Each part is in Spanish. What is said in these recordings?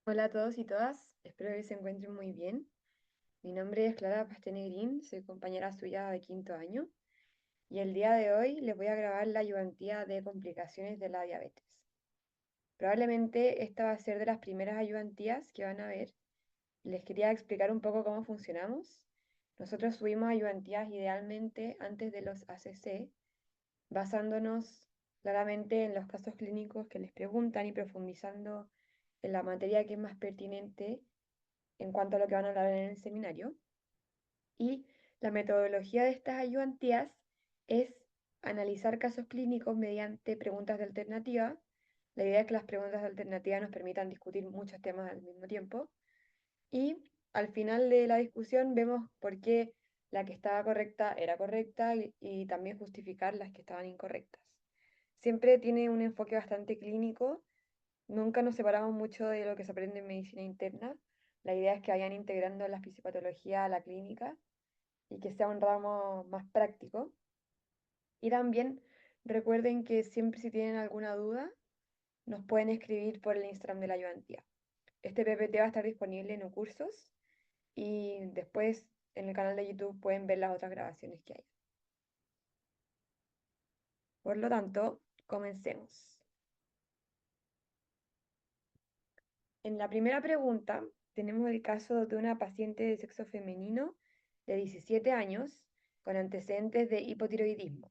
Hola a todos y todas, espero que se encuentren muy bien. Mi nombre es Clara Pastenegrín, soy compañera suya de quinto año y el día de hoy les voy a grabar la ayudantía de complicaciones de la diabetes. Probablemente esta va a ser de las primeras ayudantías que van a ver. Les quería explicar un poco cómo funcionamos. Nosotros subimos ayudantías idealmente antes de los ACC, basándonos claramente en los casos clínicos que les preguntan y profundizando en la materia que es más pertinente en cuanto a lo que van a hablar en el seminario. Y la metodología de estas ayudantías es analizar casos clínicos mediante preguntas de alternativa. La idea es que las preguntas de alternativa nos permitan discutir muchos temas al mismo tiempo. Y al final de la discusión vemos por qué la que estaba correcta era correcta y también justificar las que estaban incorrectas. Siempre tiene un enfoque bastante clínico. Nunca nos separamos mucho de lo que se aprende en medicina interna. La idea es que vayan integrando la fisiopatología a la clínica y que sea un ramo más práctico. Y también recuerden que siempre si tienen alguna duda, nos pueden escribir por el Instagram de la ayudantía. Este PPT va a estar disponible en cursos y después en el canal de YouTube pueden ver las otras grabaciones que hay. Por lo tanto, comencemos. En la primera pregunta tenemos el caso de una paciente de sexo femenino de 17 años con antecedentes de hipotiroidismo,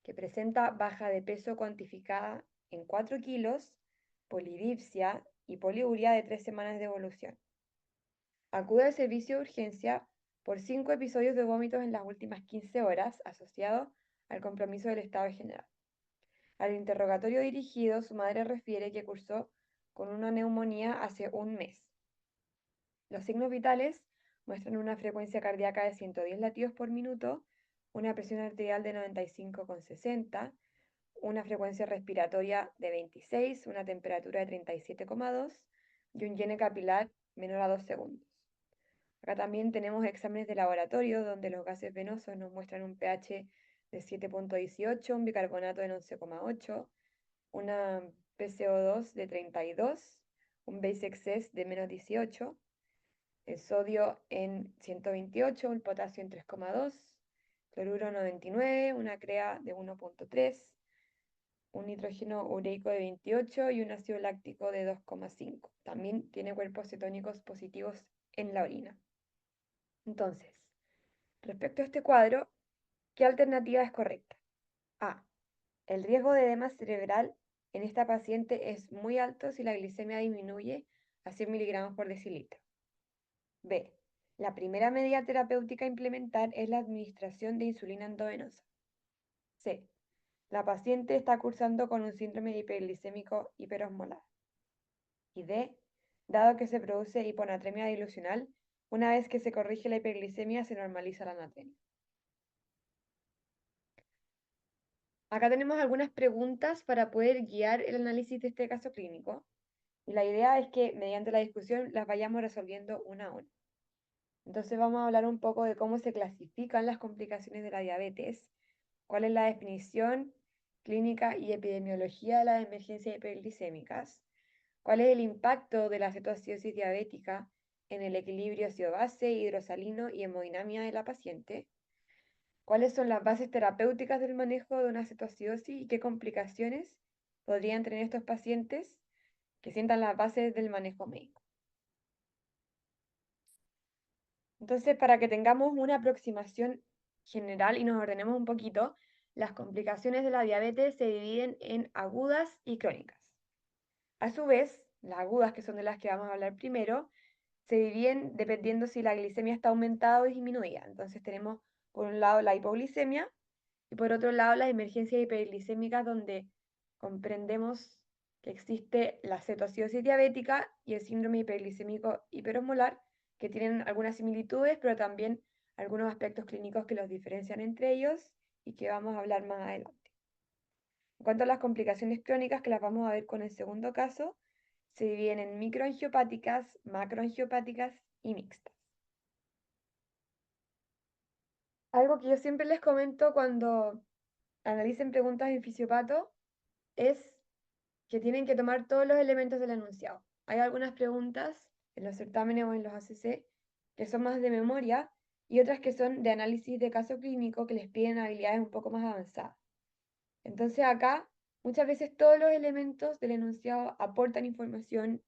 que presenta baja de peso cuantificada en 4 kilos, polidipsia y poliuria de 3 semanas de evolución. Acude al servicio de urgencia por 5 episodios de vómitos en las últimas 15 horas asociados al compromiso del estado general. Al interrogatorio dirigido, su madre refiere que cursó con una neumonía hace un mes. Los signos vitales muestran una frecuencia cardíaca de 110 latidos por minuto, una presión arterial de 95,60, una frecuencia respiratoria de 26, una temperatura de 37,2 y un llene capilar menor a 2 segundos. Acá también tenemos exámenes de laboratorio donde los gases venosos nos muestran un pH de 7,18, un bicarbonato en 11,8, una PCO2 de 32, un base excess de menos 18, el sodio en 128, el potasio en 3,2, cloruro 99, una CREA de 1,3, un nitrógeno ureico de 28 y un ácido láctico de 2,5. También tiene cuerpos cetónicos positivos en la orina. Entonces, respecto a este cuadro, ¿qué alternativa es correcta? A. El riesgo de edema cerebral en esta paciente es muy alto si la glicemia disminuye a 100 miligramos por decilitro. B. La primera medida terapéutica a implementar es la administración de insulina endovenosa. C. La paciente está cursando con un síndrome hiperglicémico hiperosmolar. Y D. Dado que se produce hiponatremia dilucional, una vez que se corrige la hiperglicemia se normaliza la natremia. Acá tenemos algunas preguntas para poder guiar el análisis de este caso clínico. Y la idea es que mediante la discusión las vayamos resolviendo una a una. Entonces vamos a hablar un poco de cómo se clasifican las complicaciones de la diabetes, cuál es la definición clínica y epidemiología de las emergencias hiperglicémicas, cuál es el impacto de la cetoacidosis diabética en el equilibrio ácido-base, hidrosalino y hemodinamia de la paciente, cuáles son las bases terapéuticas del manejo de una cetoacidosis y qué complicaciones podrían tener estos pacientes que sientan las bases del manejo médico. Entonces, para que tengamos una aproximación general y nos ordenemos un poquito, las complicaciones de la diabetes se dividen en agudas y crónicas. A su vez, las agudas, que son de las que vamos a hablar primero, se dividen dependiendo si la glicemia está aumentada o disminuida. Entonces tenemos por un lado la hipoglicemia y por otro lado las emergencias hiperglicémicas donde comprendemos que existe la cetoacidosis diabética y el síndrome hiperglicémico hiperosmolar, que tienen algunas similitudes, pero también algunos aspectos clínicos que los diferencian entre ellos y que vamos a hablar más adelante. En cuanto a las complicaciones crónicas, que las vamos a ver con el segundo caso, se dividen en microangiopáticas, macroangiopáticas y mixtas. Algo que yo siempre les comento cuando analicen preguntas en fisiopato es que tienen que tomar todos los elementos del enunciado. hay algunas preguntas en los certámenes o en los ACC que son más de memoria y otras que son de análisis de caso clínico que les piden habilidades un poco más avanzadas. Entonces acá muchas veces todos los elementos del enunciado aportan información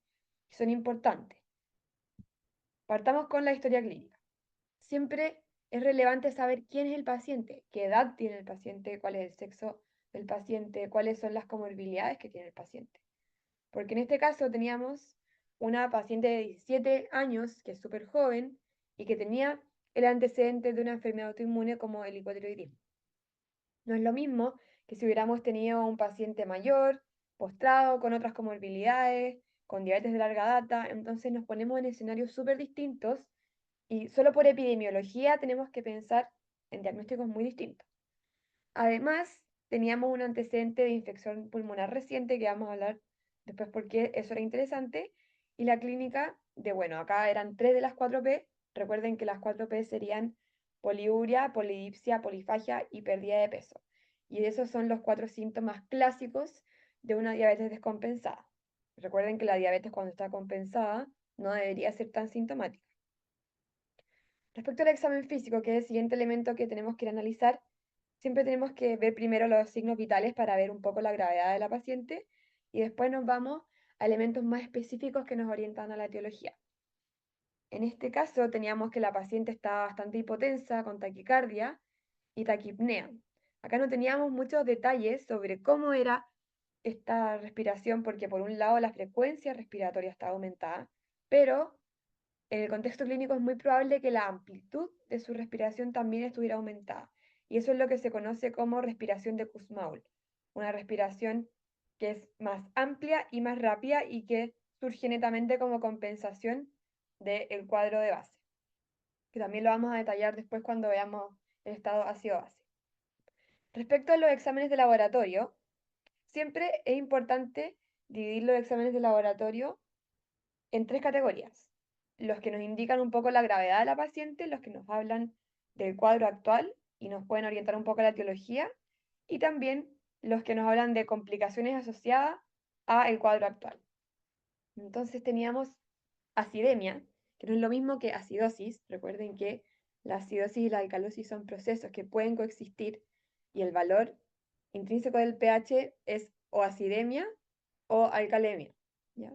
y son importantes. Partamos con la historia clínica. Siempre es relevante saber quién es el paciente, qué edad tiene el paciente, cuál es el sexo del paciente, cuáles son las comorbilidades que tiene el paciente. Porque en este caso teníamos una paciente de 17 años, que es súper joven, y que tenía el antecedente de una enfermedad autoinmune como el hipotiroidismo. No es lo mismo que si hubiéramos tenido un paciente mayor, postrado, con otras comorbilidades, con diabetes de larga data, entonces nos ponemos en escenarios súper distintos y solo por epidemiología tenemos que pensar en diagnósticos muy distintos. Además, teníamos un antecedente de infección pulmonar reciente, que vamos a hablar después porque eso era interesante, y la clínica de, bueno, acá eran 3 de las 4P, recuerden que las 4P serían poliuria, polidipsia, polifagia y pérdida de peso. Y esos son los 4 síntomas clásicos de una diabetes descompensada. Recuerden que la diabetes cuando está compensada no debería ser tan sintomática. Respecto al examen físico, que es el siguiente elemento que tenemos que ir a analizar, siempre tenemos que ver primero los signos vitales para ver un poco la gravedad de la paciente y después nos vamos a elementos más específicos que nos orientan a la etiología. En este caso teníamos que la paciente estaba bastante hipotensa, con taquicardia y taquipnea. Acá no teníamos muchos detalles sobre cómo era esta respiración, porque por un lado la frecuencia respiratoria estaba aumentada, pero en el contexto clínico es muy probable que la amplitud de su respiración también estuviera aumentada. Y eso es lo que se conoce como respiración de Kussmaul, una respiración que es más amplia y más rápida y que surge netamente como compensación del cuadro de base, que también lo vamos a detallar después cuando veamos el estado ácido-base. Respecto a los exámenes de laboratorio, siempre es importante dividir los exámenes de laboratorio en 3 categorías. Los que nos indican un poco la gravedad de la paciente, los que nos hablan del cuadro actual y nos pueden orientar un poco a la etiología, y también los que nos hablan de complicaciones asociadas al cuadro actual. Entonces teníamos acidemia, que no es lo mismo que acidosis. Recuerden que la acidosis y la alcalosis son procesos que pueden coexistir y el valor intrínseco del pH es o acidemia o alcalemia, ¿ya?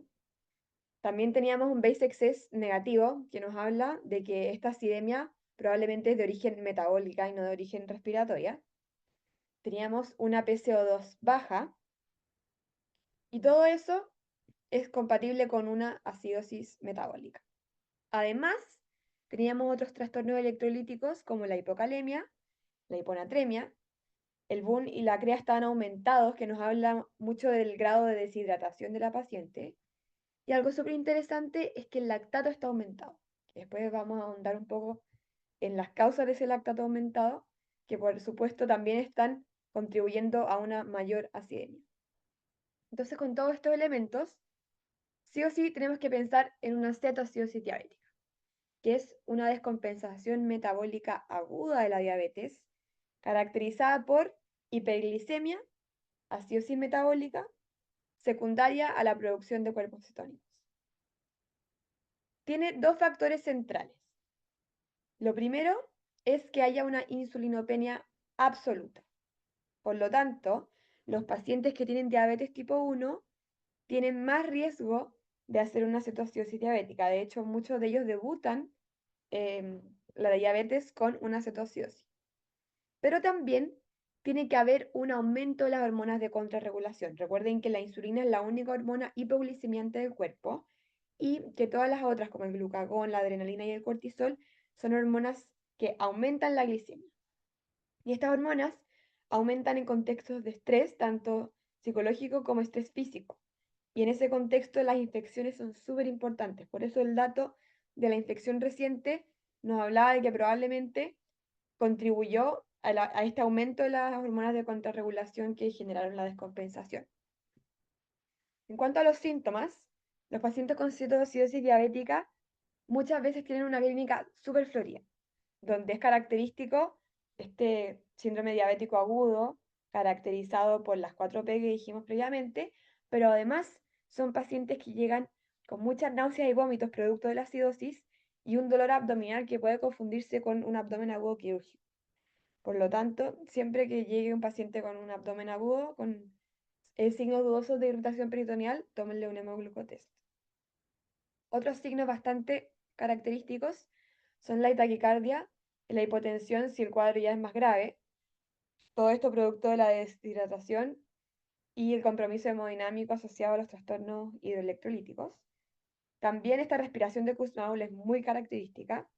También teníamos un base excess negativo que nos habla de que esta acidemia probablemente es de origen metabólica y no de origen respiratoria. Teníamos una PCO2 baja y todo eso es compatible con una acidosis metabólica. Además, teníamos otros trastornos electrolíticos como la hipocalemia, la hiponatremia, el BUN y la CREA estaban aumentados, que nos habla mucho del grado de deshidratación de la paciente. Y algo súper interesante es que el lactato está aumentado. Después vamos a ahondar un poco en las causas de ese lactato aumentado, que por supuesto también están contribuyendo a una mayor acidemia. Entonces, con todos estos elementos, sí o sí tenemos que pensar en una cetoacidosis diabética, que es una descompensación metabólica aguda de la diabetes, caracterizada por hiperglicemia, acidosis metabólica, secundaria a la producción de cuerpos cetónicos. Tiene 2 factores centrales. Lo primero es que haya una insulinopenia absoluta. Por lo tanto, los pacientes que tienen diabetes tipo 1 tienen más riesgo de hacer una cetoacidosis diabética. De hecho, muchos de ellos debutan la diabetes con una cetoacidosis. Pero también tiene que haber un aumento de las hormonas de contrarregulación. Recuerden que la insulina es la única hormona hipoglicemiante del cuerpo y que todas las otras, como el glucagón, la adrenalina y el cortisol, son hormonas que aumentan la glicemia. Y estas hormonas aumentan en contextos de estrés, tanto psicológico como estrés físico. Y en ese contexto las infecciones son súper importantes. Por eso el dato de la infección reciente nos hablaba de que probablemente contribuyó a este aumento de las hormonas de contrarregulación que generaron la descompensación. En cuanto a los síntomas, los pacientes con cetoacidosis diabética muchas veces tienen una clínica súper florida, donde es característico este síndrome diabético agudo, caracterizado por las 4P que dijimos previamente, pero además son pacientes que llegan con muchas náuseas y vómitos producto de la acidosis y un dolor abdominal que puede confundirse con un abdomen agudo quirúrgico. Por lo tanto, siempre que llegue un paciente con un abdomen agudo, con signos dudosos de irritación peritoneal, tómenle un hemoglucotest. Otros signos bastante característicos son la taquicardia y la hipotensión si el cuadro ya es más grave. Todo esto producto de la deshidratación y el compromiso hemodinámico asociado a los trastornos hidroelectrolíticos. También esta respiración de Kussmaul es muy característica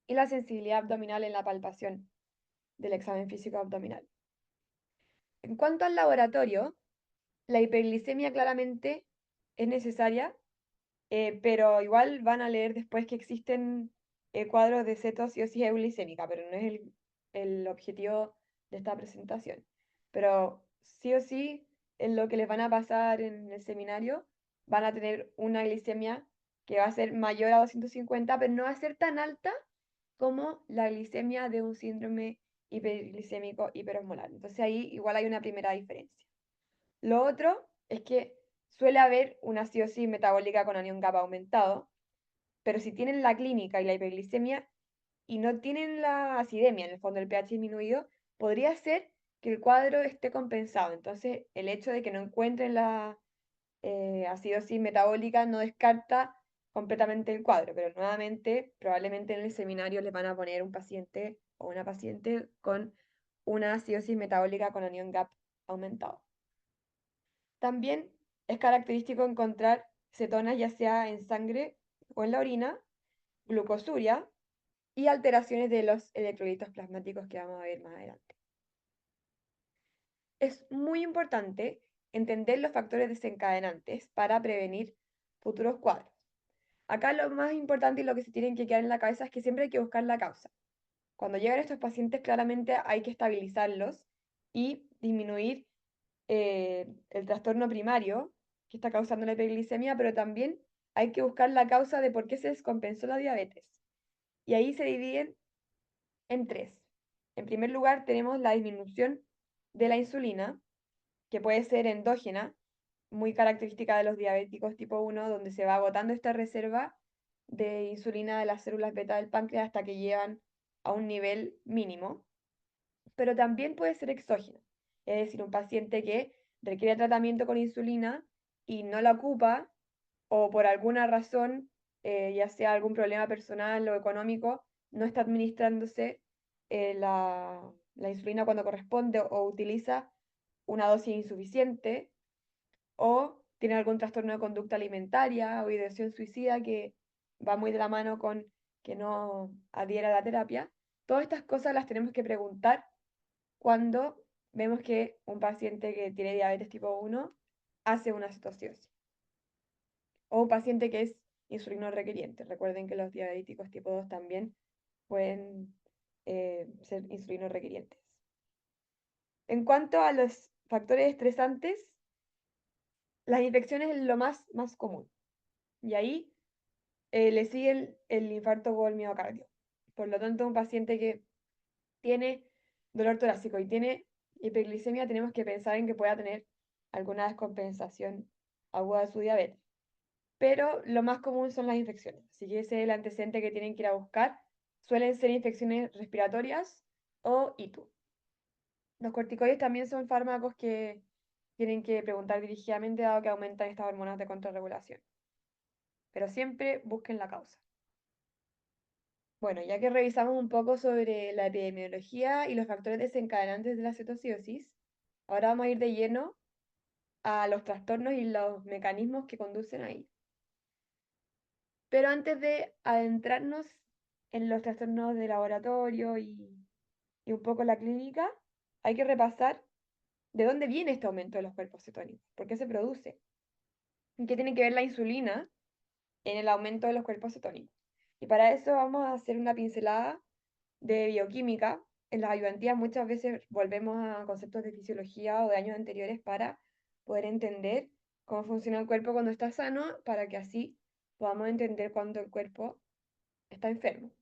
y la sensibilidad abdominal en la palpación del examen físico abdominal. En cuanto al laboratorio, la hiperglicemia claramente es necesaria, pero igual van a leer después que existen cuadros de cetoacidosis euglicémica, pero no es el objetivo de esta presentación. Pero sí o sí, en lo que les van a pasar en el seminario, van a tener una glicemia que va a ser mayor a 250, pero no va a ser tan alta como la glicemia de un síndrome hiperglicémico hiperosmolar. Entonces ahí igual hay una primera diferencia. Lo otro es que suele haber una acidosis metabólica con anión GAPA aumentado, pero si tienen la clínica y la hiperglicemia y no tienen la acidemia, en el fondo el pH disminuido, podría ser que el cuadro esté compensado. Entonces, el hecho de que no encuentren la acidosis metabólica no descarta completamente el cuadro, pero nuevamente, probablemente en el seminario les van a poner un paciente o una paciente con una acidosis metabólica con anión GAP aumentado. También es característico encontrar cetonas ya sea en sangre o en la orina, glucosuria y alteraciones de los electrolitos plasmáticos que vamos a ver más adelante. Es muy importante entender los factores desencadenantes para prevenir futuros cuadros. Acá lo más importante y lo que se tienen que quedar en la cabeza es que siempre hay que buscar la causa. Cuando llegan estos pacientes, claramente hay que estabilizarlos y disminuir el trastorno primario que está causando la hiperglicemia, pero también hay que buscar la causa de por qué se descompensó la diabetes. Y ahí se dividen en tres. En primer lugar, tenemos la disminución de la insulina, que puede ser endógena, muy característica de los diabéticos tipo 1, donde se va agotando esta reserva de insulina de las células beta del páncreas hasta que llegan a un nivel mínimo, pero también puede ser exógena, es decir, un paciente que requiere tratamiento con insulina y no la ocupa o por alguna razón, ya sea algún problema personal o económico, no está administrándose la insulina cuando corresponde o utiliza una dosis insuficiente o tiene algún trastorno de conducta alimentaria o ideación suicida que va muy de la mano con que no adhiera a la terapia. Todas estas cosas las tenemos que preguntar cuando vemos que un paciente que tiene diabetes tipo 1 hace una cetoacidosis. O un paciente que es insulino requeriente. Recuerden que los diabéticos tipo 2 también pueden ser insulino requerientes. En cuanto a los factores estresantes, las infecciones es lo más común. Y ahí le sigue el infarto o el miocardio. Por lo tanto, un paciente que tiene dolor torácico y tiene hiperglicemia, tenemos que pensar en que pueda tener alguna descompensación aguda de su diabetes. Pero lo más común son las infecciones. Así que ese es el antecedente que tienen que ir a buscar. Suelen ser infecciones respiratorias o ITU. Los corticoides también son fármacos que tienen que preguntar dirigidamente dado que aumentan estas hormonas de contrarregulación. Pero siempre busquen la causa. Bueno, ya que revisamos un poco sobre la epidemiología y los factores desencadenantes de la cetoacidosis, ahora vamos a ir de lleno a los trastornos y los mecanismos que conducen a ello. Pero antes de adentrarnos en los trastornos de laboratorio y un poco la clínica, hay que repasar de dónde viene este aumento de los cuerpos cetónicos, por qué se produce, y qué tiene que ver la insulina en el aumento de los cuerpos cetónicos. Y para eso vamos a hacer una pincelada de bioquímica. En las ayudantías muchas veces volvemos a conceptos de fisiología o de años anteriores para poder entender cómo funciona el cuerpo cuando está sano, para que así podamos entender cuando el cuerpo está enfermo.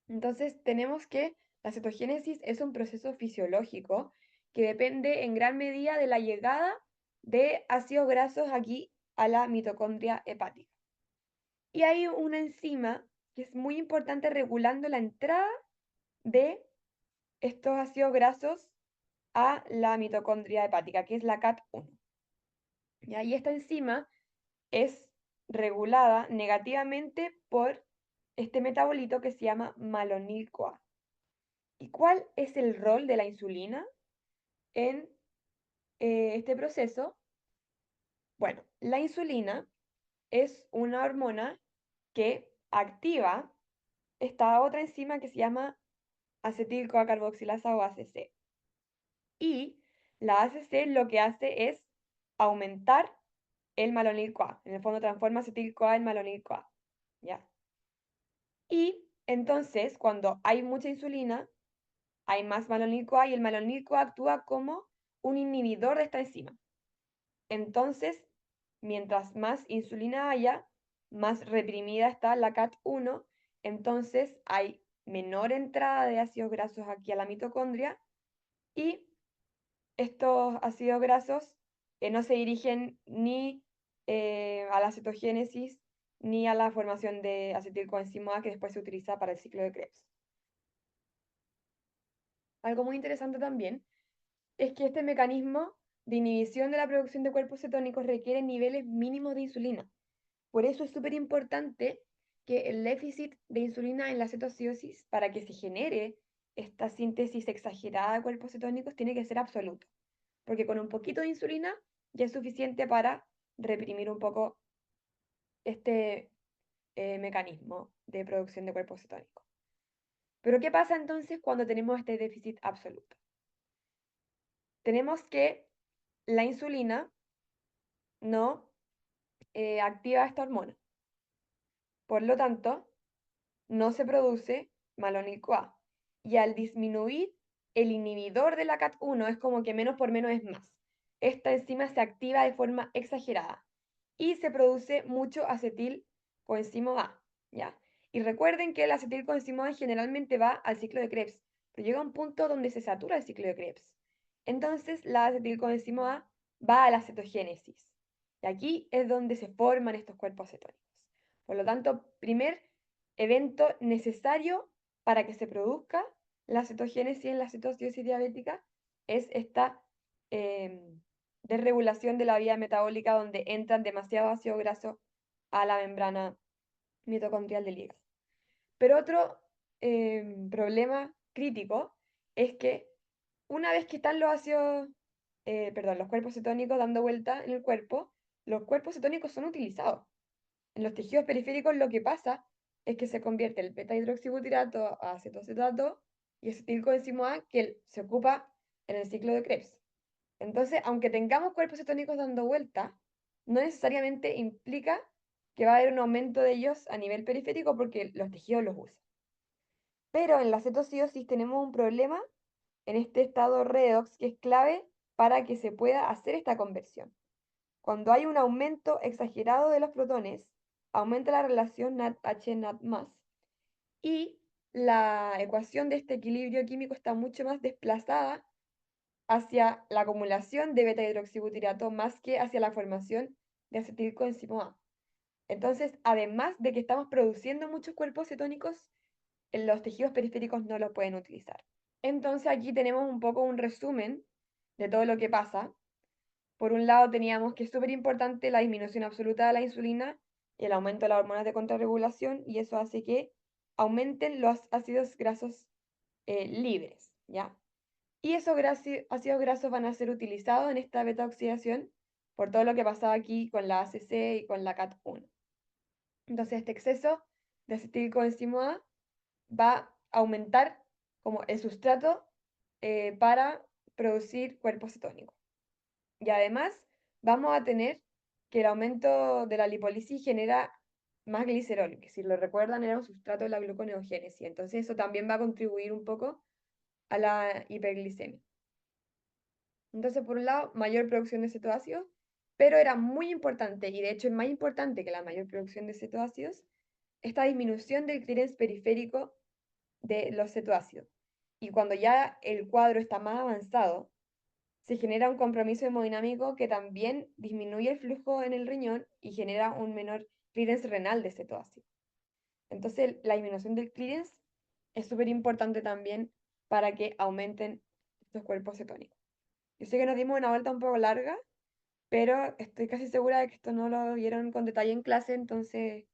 Entonces tenemos que la cetogénesis es un proceso fisiológico que depende en gran medida de la llegada de ácidos grasos aquí a la mitocondria hepática. Y hay una enzima que es muy importante regulando la entrada de estos ácidos grasos a la mitocondria hepática, que es la CAT1. Y esta enzima es regulada negativamente por este metabolito que se llama malonil-CoA. ¿Y cuál es el rol de la insulina en este proceso? Bueno, la insulina es una hormona que activa esta otra enzima que se llama acetil-CoA-carboxilasa o ACC. Y la ACC lo que hace es aumentar el malonil-CoA. En el fondo transforma acetil-CoA en malonil-CoA. ¿Ya? Y entonces, cuando hay mucha insulina, hay más malonil-CoA y el malonil-CoA actúa como un inhibidor de esta enzima. Entonces, mientras más insulina haya, más reprimida está la CAT1, entonces hay menor entrada de ácidos grasos aquí a la mitocondria y estos ácidos grasos no se dirigen ni a la cetogénesis ni a la formación de acetilcoenzima A que después se utiliza para el ciclo de Krebs. Algo muy interesante también es que este mecanismo de inhibición de la producción de cuerpos cetónicos requiere niveles mínimos de insulina. Por eso es súper importante que el déficit de insulina en la cetoacidosis, para que se genere esta síntesis exagerada de cuerpos cetónicos, tiene que ser absoluto. Porque con un poquito de insulina ya es suficiente para reprimir un poco este mecanismo de producción de cuerpos cetónicos. Pero ¿qué pasa entonces cuando tenemos este déficit absoluto? Tenemos que la insulina no activa esta hormona. Por lo tanto, no se produce malonil-CoA. Y al disminuir el inhibidor de la CAT1, es como que menos por menos es más. Esta enzima se activa de forma exagerada y se produce mucho acetilcoenzima A, ¿ya? Y recuerden que el acetilcoenzima A generalmente va al ciclo de Krebs, pero llega un punto donde se satura el ciclo de Krebs. Entonces, la acetilcoenzima A va a la cetogénesis. Y aquí es donde se forman estos cuerpos cetónicos. Por lo tanto, primer evento necesario para que se produzca la cetogénesis en la cetoacidosis diabética es esta desregulación de la vía metabólica donde entran demasiado ácido graso a la membrana mitocondrial del hígado. Pero otro problema crítico es que una vez que están los cuerpos cetónicos dando vuelta en el cuerpo, los cuerpos cetónicos son utilizados. En los tejidos periféricos lo que pasa es que se convierte el beta-hidroxibutirato a cetocetato y acetilcoenzima A que se ocupa en el ciclo de Krebs. Entonces, aunque tengamos cuerpos cetónicos dando vuelta, no necesariamente implica que va a haber un aumento de ellos a nivel periférico porque los tejidos los usan. Pero en la cetoacidosis tenemos un problema en este estado redox que es clave para que se pueda hacer esta conversión. Cuando hay un aumento exagerado de los protones, aumenta la relación NADH-NAD+, y la ecuación de este equilibrio químico está mucho más desplazada hacia la acumulación de beta-hidroxibutirato más que hacia la formación de acetilcoenzima A. Entonces, además de que estamos produciendo muchos cuerpos cetónicos, los tejidos periféricos no lo pueden utilizar. Entonces, aquí tenemos un poco un resumen de todo lo que pasa. Por un lado, teníamos que es súper importante la disminución absoluta de la insulina y el aumento de las hormonas de contrarregulación, y eso hace que aumenten los ácidos grasos libres, ¿ya? Y esos ácidos grasos van a ser utilizados en esta beta-oxidación por todo lo que pasaba aquí con la ACC y con la CAT1. Entonces, este exceso de acetilcoenzima A va a aumentar como el sustrato para producir cuerpos cetónicos. Y además, vamos a tener que el aumento de la lipólisis genera más glicerol, que si lo recuerdan era un sustrato de la gluconeogénesis. Entonces, eso también va a contribuir un poco a la hiperglicemia. Entonces, por un lado, mayor producción de cetoácidos, pero era muy importante, y de hecho es más importante que la mayor producción de cetoácidos, esta disminución del clearance periférico de los cetoácidos. Y cuando ya el cuadro está más avanzado, se genera un compromiso hemodinámico que también disminuye el flujo en el riñón y genera un menor clearance renal de cetoácido. Entonces, la disminución del clearance es súper importante también para que aumenten estos cuerpos cetónicos. Yo sé que nos dimos una vuelta un poco larga, pero estoy casi segura de que esto no lo vieron con detalle en clase, entonces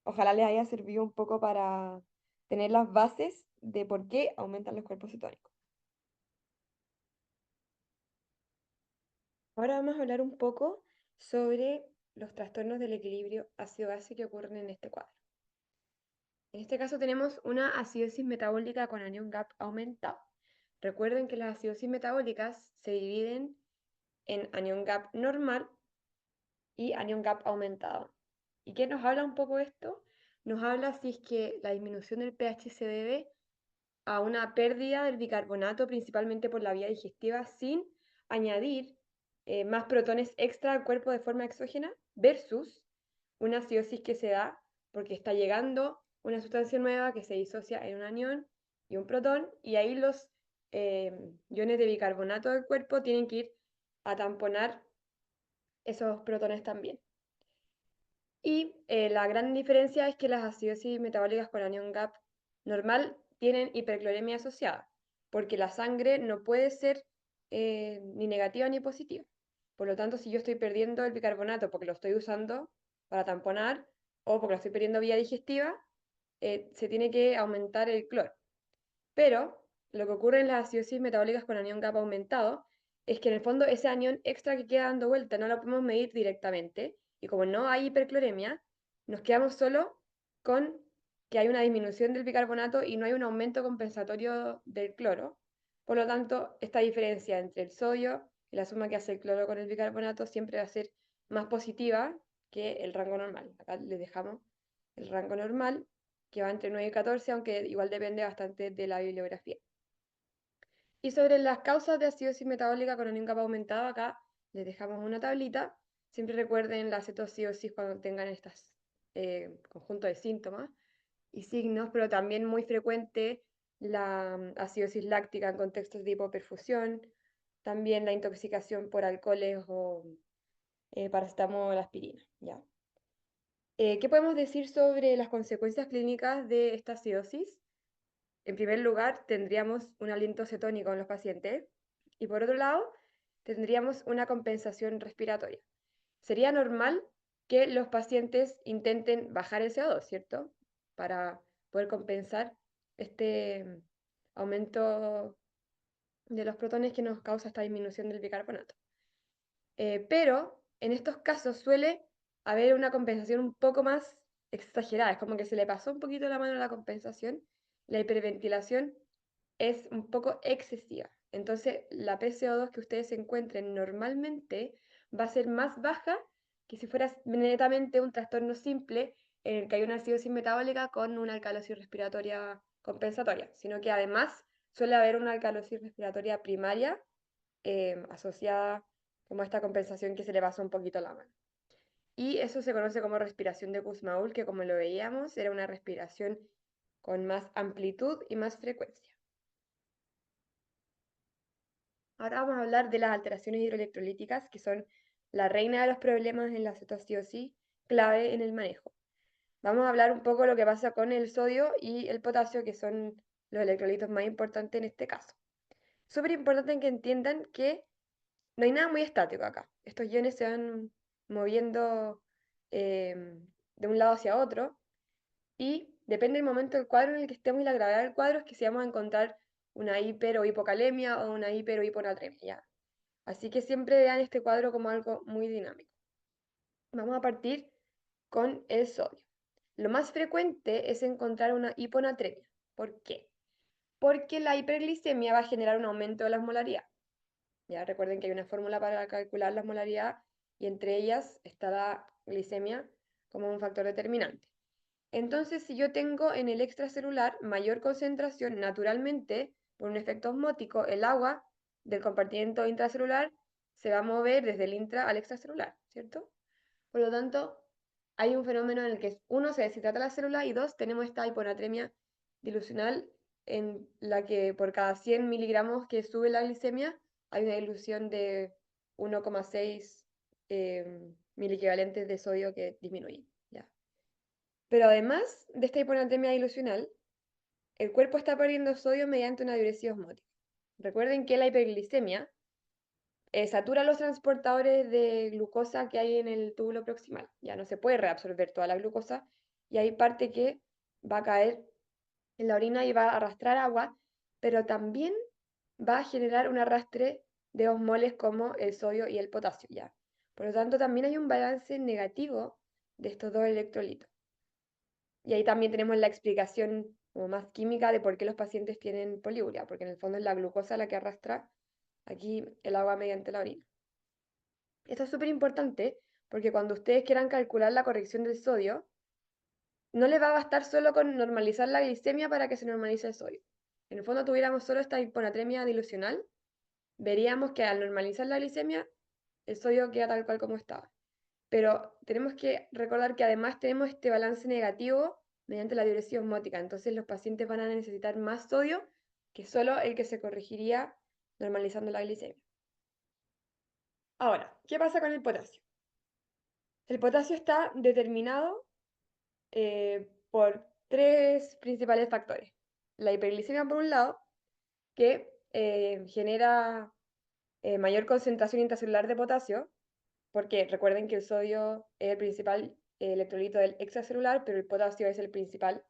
ojalá les haya servido un poco para tener las bases de por qué aumentan los cuerpos cetónicos. Ahora vamos a hablar un poco sobre los trastornos del equilibrio ácido-base que ocurren en este cuadro. En este caso tenemos una acidosis metabólica con anión gap aumentado. Recuerden que las acidosis metabólicas se dividen en anión gap normal y anión gap aumentado. ¿Y qué nos habla un poco esto? Nos habla si es que la disminución del pH se debe a una pérdida del bicarbonato, principalmente por la vía digestiva, sin añadir más protones extra al cuerpo de forma exógena, versus una acidosis que se da porque está llegando una sustancia nueva que se disocia en un anión y un protón, y ahí los iones de bicarbonato del cuerpo tienen que ir a tamponar esos protones también. Y la gran diferencia es que las acidosis metabólicas con anión gap normal tienen hipercloremia asociada, porque la sangre no puede ser ni negativa ni positiva. Por lo tanto, si yo estoy perdiendo el bicarbonato porque lo estoy usando para tamponar o porque lo estoy perdiendo vía digestiva, se tiene que aumentar el cloro. Pero lo que ocurre en las acidosis metabólicas con anión GAP aumentado es que en el fondo ese anión extra que queda dando vuelta no lo podemos medir directamente, y como no hay hipercloremia, nos quedamos solo con que hay una disminución del bicarbonato y no hay un aumento compensatorio del cloro. Por lo tanto, esta diferencia entre el sodio y la suma que hace el cloro con el bicarbonato siempre va a ser más positiva que el rango normal. Acá les dejamos el rango normal, que va entre 9 y 14, aunque igual depende bastante de la bibliografía. Y sobre las causas de acidosis metabólica con anión GAP aumentado, acá les dejamos una tablita. Siempre recuerden la cetoacidosis cuando tengan estos conjuntos de síntomas y signos, pero también muy frecuente la acidosis láctica en contextos de hipoperfusión, también la intoxicación por alcoholes o paracetamol, aspirina, ¿ya? ¿Qué podemos decir sobre las consecuencias clínicas de esta acidosis? En primer lugar, tendríamos un aliento cetónico en los pacientes y por otro lado, tendríamos una compensación respiratoria. Sería normal que los pacientes intenten bajar el CO2, ¿cierto? Para poder compensar este aumento de los protones que nos causa esta disminución del bicarbonato. Pero en estos casos suele haber una compensación un poco más exagerada, es como que se le pasó un poquito la mano a la compensación, la hiperventilación es un poco excesiva. Entonces, la PCO2 que ustedes encuentren normalmente va a ser más baja que si fuera netamente un trastorno simple en el que hay una acidosis metabólica con una alcalosis respiratoria compensatoria, sino que además suele haber una alcalosis respiratoria primaria asociada como a esta compensación que se le pasó un poquito la mano. Y eso se conoce como respiración de Kussmaul, que como lo veíamos, era una respiración con más amplitud y más frecuencia. Ahora vamos a hablar de las alteraciones hidroelectrolíticas, que son la reina de los problemas en la cetoacidosis, clave en el manejo. Vamos a hablar un poco de lo que pasa con el sodio y el potasio, que son los electrolitos más importantes en este caso. Súper importante que entiendan que no hay nada muy estático acá. Estos iones se van moviendo de un lado hacia otro y depende del momento del cuadro en el que estemos y la gravedad del cuadro es que si vamos a encontrar una hiper o hipocalemia o una hiper o hiponatremia. ¿Ya? Así que siempre vean este cuadro como algo muy dinámico. Vamos a partir con el sodio. Lo más frecuente es encontrar una hiponatremia. ¿Por qué? Porque la hiperglicemia va a generar un aumento de las molaridades. Ya recuerden que hay una fórmula para calcular la molaridad y entre ellas está la glicemia como un factor determinante. Entonces, si yo tengo en el extracelular mayor concentración, naturalmente, por un efecto osmótico, el agua del compartimento intracelular se va a mover desde el intra al extracelular, ¿cierto? Por lo tanto, hay un fenómeno en el que uno se deshidrata la célula y dos, tenemos esta hiponatremia dilucional en la que por cada 100 miligramos que sube la glicemia hay una dilución de 1,6 miliequivalentes de sodio que disminuye. ¿Ya? Pero además de esta hiponatremia dilucional, el cuerpo está perdiendo sodio mediante una diuresis osmótica. Recuerden que la hiperglicemia satura los transportadores de glucosa que hay en el túbulo proximal. Ya no se puede reabsorber toda la glucosa y hay parte que va a caer en la orina y va a arrastrar agua, pero también va a generar un arrastre de dos moles como el sodio y el potasio. ¿Ya? Por lo tanto, también hay un balance negativo de estos dos electrolitos. Y ahí también tenemos la explicación como más química de por qué los pacientes tienen poliuria, porque en el fondo es la glucosa la que arrastra aquí el agua mediante la orina. Esto es súper importante porque cuando ustedes quieran calcular la corrección del sodio, no les va a bastar solo con normalizar la glicemia para que se normalice el sodio. En el fondo tuviéramos solo esta hiponatremia dilucional, veríamos que al normalizar la glicemia, el sodio queda tal cual como estaba. Pero tenemos que recordar que además tenemos este balance negativo mediante la diuresis osmótica, entonces los pacientes van a necesitar más sodio que solo el que se corregiría normalizando la glicemia. Ahora, ¿qué pasa con el potasio? El potasio está determinado por tres principales factores. La hiperglicemia, por un lado, que genera mayor concentración intracelular de potasio, porque recuerden que el sodio es el principal electrolito del extracelular, pero el potasio es el principal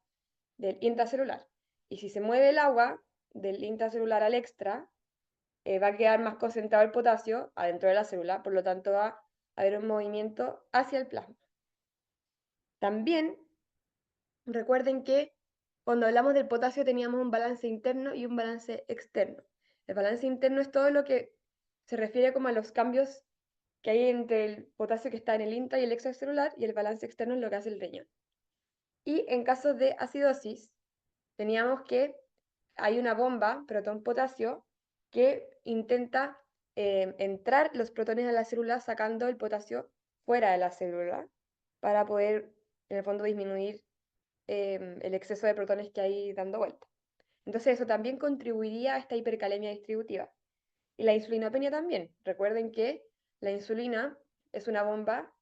del intracelular. Y si se mueve el agua del intracelular al extra, va a quedar más concentrado el potasio adentro de la célula, por lo tanto va a haber un movimiento hacia el plasma. También recuerden que cuando hablamos del potasio teníamos un balance interno y un balance externo. El balance interno es todo lo que se refiere como a los cambios que hay entre el potasio que está en el intra y el extracelular, y el balance externo es lo que hace el riñón. Y en casos de acidosis, teníamos que hay una bomba protón-potasio que intenta entrar los protones a la célula sacando el potasio fuera de la célula para poder, en el fondo, disminuir el exceso de protones que hay dando vuelta. Entonces eso también contribuiría a esta hipercalemia distributiva. Y la insulinopenia también. Recuerden que la insulina es una bomba,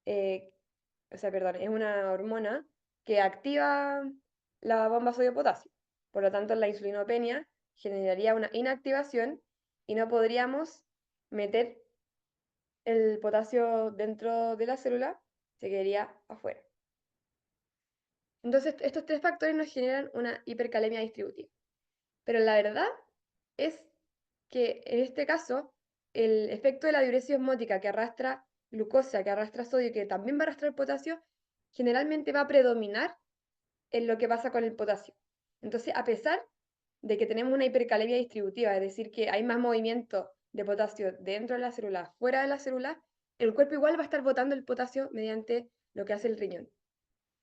eh, perdón, es una hormona que activa la bomba sodio-potasio. Por lo tanto, la insulinopenia generaría una inactivación y no podríamos meter el potasio dentro de la célula, se quedaría afuera. Entonces, estos tres factores nos generan una hipercalemia distributiva. Pero la verdad es que en este caso, el efecto de la diuresis osmótica que arrastra glucosa, que arrastra sodio, que también va a arrastrar potasio, generalmente va a predominar en lo que pasa con el potasio. Entonces, a pesar de que tenemos una hipercalemia distributiva, es decir, que hay más movimiento de potasio dentro de la célula, fuera de la célula, el cuerpo igual va a estar botando el potasio mediante lo que hace el riñón.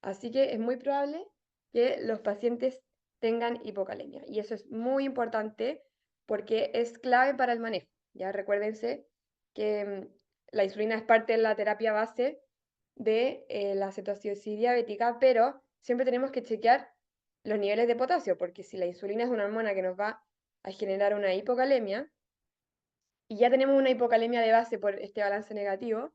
Así que es muy probable que los pacientes tengan hipocalemia. Y eso es muy importante porque es clave para el manejo. Ya recuérdense que la insulina es parte de la terapia base de la cetoacidosis diabética, pero siempre tenemos que chequear los niveles de potasio, porque si la insulina es una hormona que nos va a generar una hipocalemia, y ya tenemos una hipocalemia de base por este balance negativo,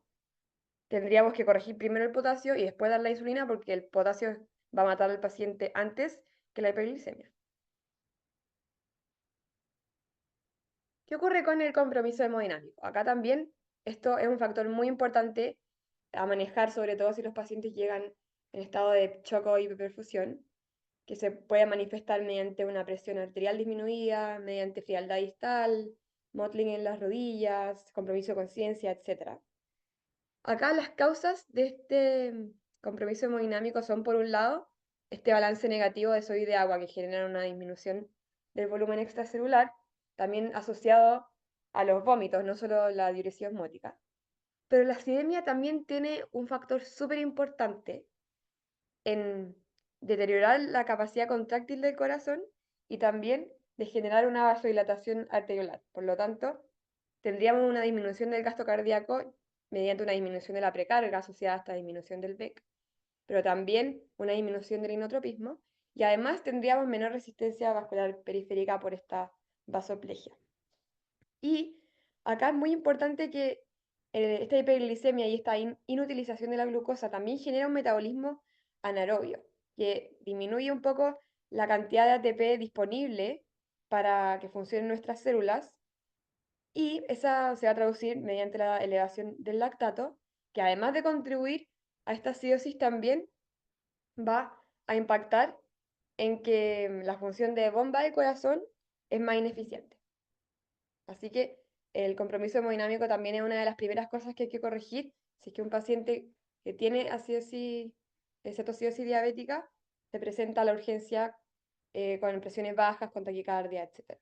tendríamos que corregir primero el potasio y después dar la insulina porque el potasio va a matar al paciente antes que la hiperglicemia. ¿Qué ocurre con el compromiso hemodinámico? Acá también esto es un factor muy importante a manejar, sobre todo si los pacientes llegan en estado de shock o hiperperfusión, que se puede manifestar mediante una presión arterial disminuida, mediante frialdad distal, mottling en las rodillas, compromiso de conciencia, etc. Acá las causas de este compromiso hemodinámico son, por un lado, este balance negativo de sodio y de agua que genera una disminución del volumen extracelular, también asociado a los vómitos, no solo la diuresis osmótica. Pero la acidemia también tiene un factor súper importante en deteriorar la capacidad contráctil del corazón y también de generar una vasodilatación arteriolar. Por lo tanto, tendríamos una disminución del gasto cardíaco mediante una disminución de la precarga asociada a esta disminución del VEC, pero también una disminución del inotropismo, y además tendríamos menor resistencia vascular periférica por esta vasoplegia. Y acá es muy importante que esta hiperglicemia y esta inutilización de la glucosa también genera un metabolismo anaerobio, que disminuye un poco la cantidad de ATP disponible para que funcionen nuestras células y esa se va a traducir mediante la elevación del lactato, que además de contribuir a esta acidosis también va a impactar en que la función de bomba del corazón es más ineficiente. Así que el compromiso hemodinámico también es una de las primeras cosas que hay que corregir si es que un paciente que tiene acidosis, cetocidosis diabética, se presenta a la urgencia con presiones bajas, con taquicardia, etc.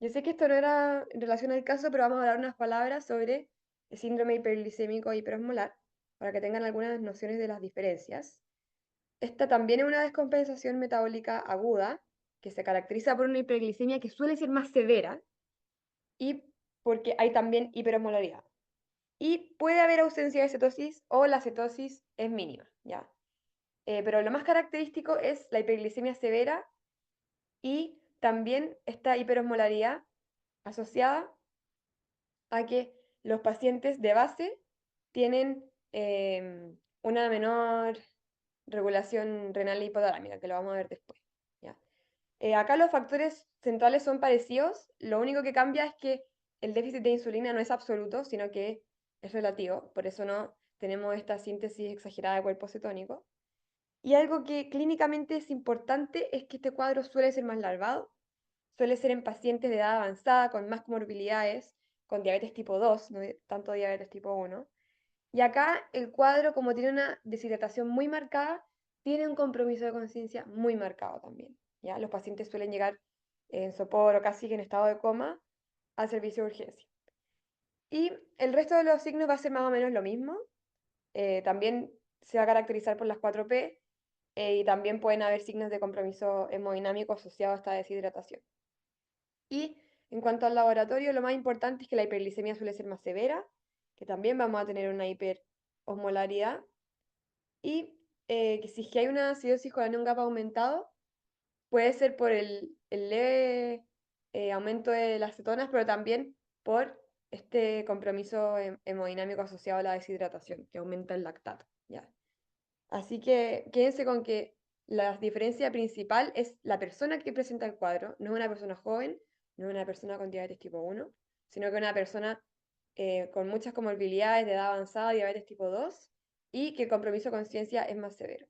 Yo sé que esto no era en relación al caso, pero vamos a hablar unas palabras sobre el síndrome hiperglicémico hiperosmolar, para que tengan algunas nociones de las diferencias. Esta también es una descompensación metabólica aguda, que se caracteriza por una hiperglicemia que suele ser más severa y porque hay también hiperosmolaridad. Y puede haber ausencia de cetosis o la cetosis es mínima, ¿ya? Pero lo más característico es la hiperglicemia severa y también esta hiperosmolaridad asociada a que los pacientes de base tienen una menor regulación renal hipotalámica, que lo vamos a ver después. ¿Ya? Acá los factores centrales son parecidos, lo único que cambia es que el déficit de insulina no es absoluto, sino que es relativo, por eso no tenemos esta síntesis exagerada de cuerpo cetónico. Y algo que clínicamente es importante es que este cuadro suele ser más larvado, suele ser en pacientes de edad avanzada, con más comorbilidades, con diabetes tipo 2, no tanto diabetes tipo 1. Y acá el cuadro, como tiene una deshidratación muy marcada, tiene un compromiso de conciencia muy marcado también. ¿Ya? Los pacientes suelen llegar en sopor o casi que en estado de coma al servicio de urgencia. Y el resto de los signos va a ser más o menos lo mismo. También se va a caracterizar por las 4P y también pueden haber signos de compromiso hemodinámico asociado a esta deshidratación. Y en cuanto al laboratorio, lo más importante es que la hiperglicemia suele ser más severa, que también vamos a tener una hiperosmolaridad y que si es que hay una acidosis con anión GAPA aumentado, puede ser por el leve aumento de las cetonas, pero también por este compromiso hemodinámico asociado a la deshidratación, que aumenta el lactato. ¿Ya? Así que quédense con que la diferencia principal es la persona que presenta el cuadro, no es una persona joven, no es una persona con diabetes tipo 1, sino que es una persona con muchas comorbilidades de edad avanzada, diabetes tipo 2, y que el compromiso con ciencia es más severo.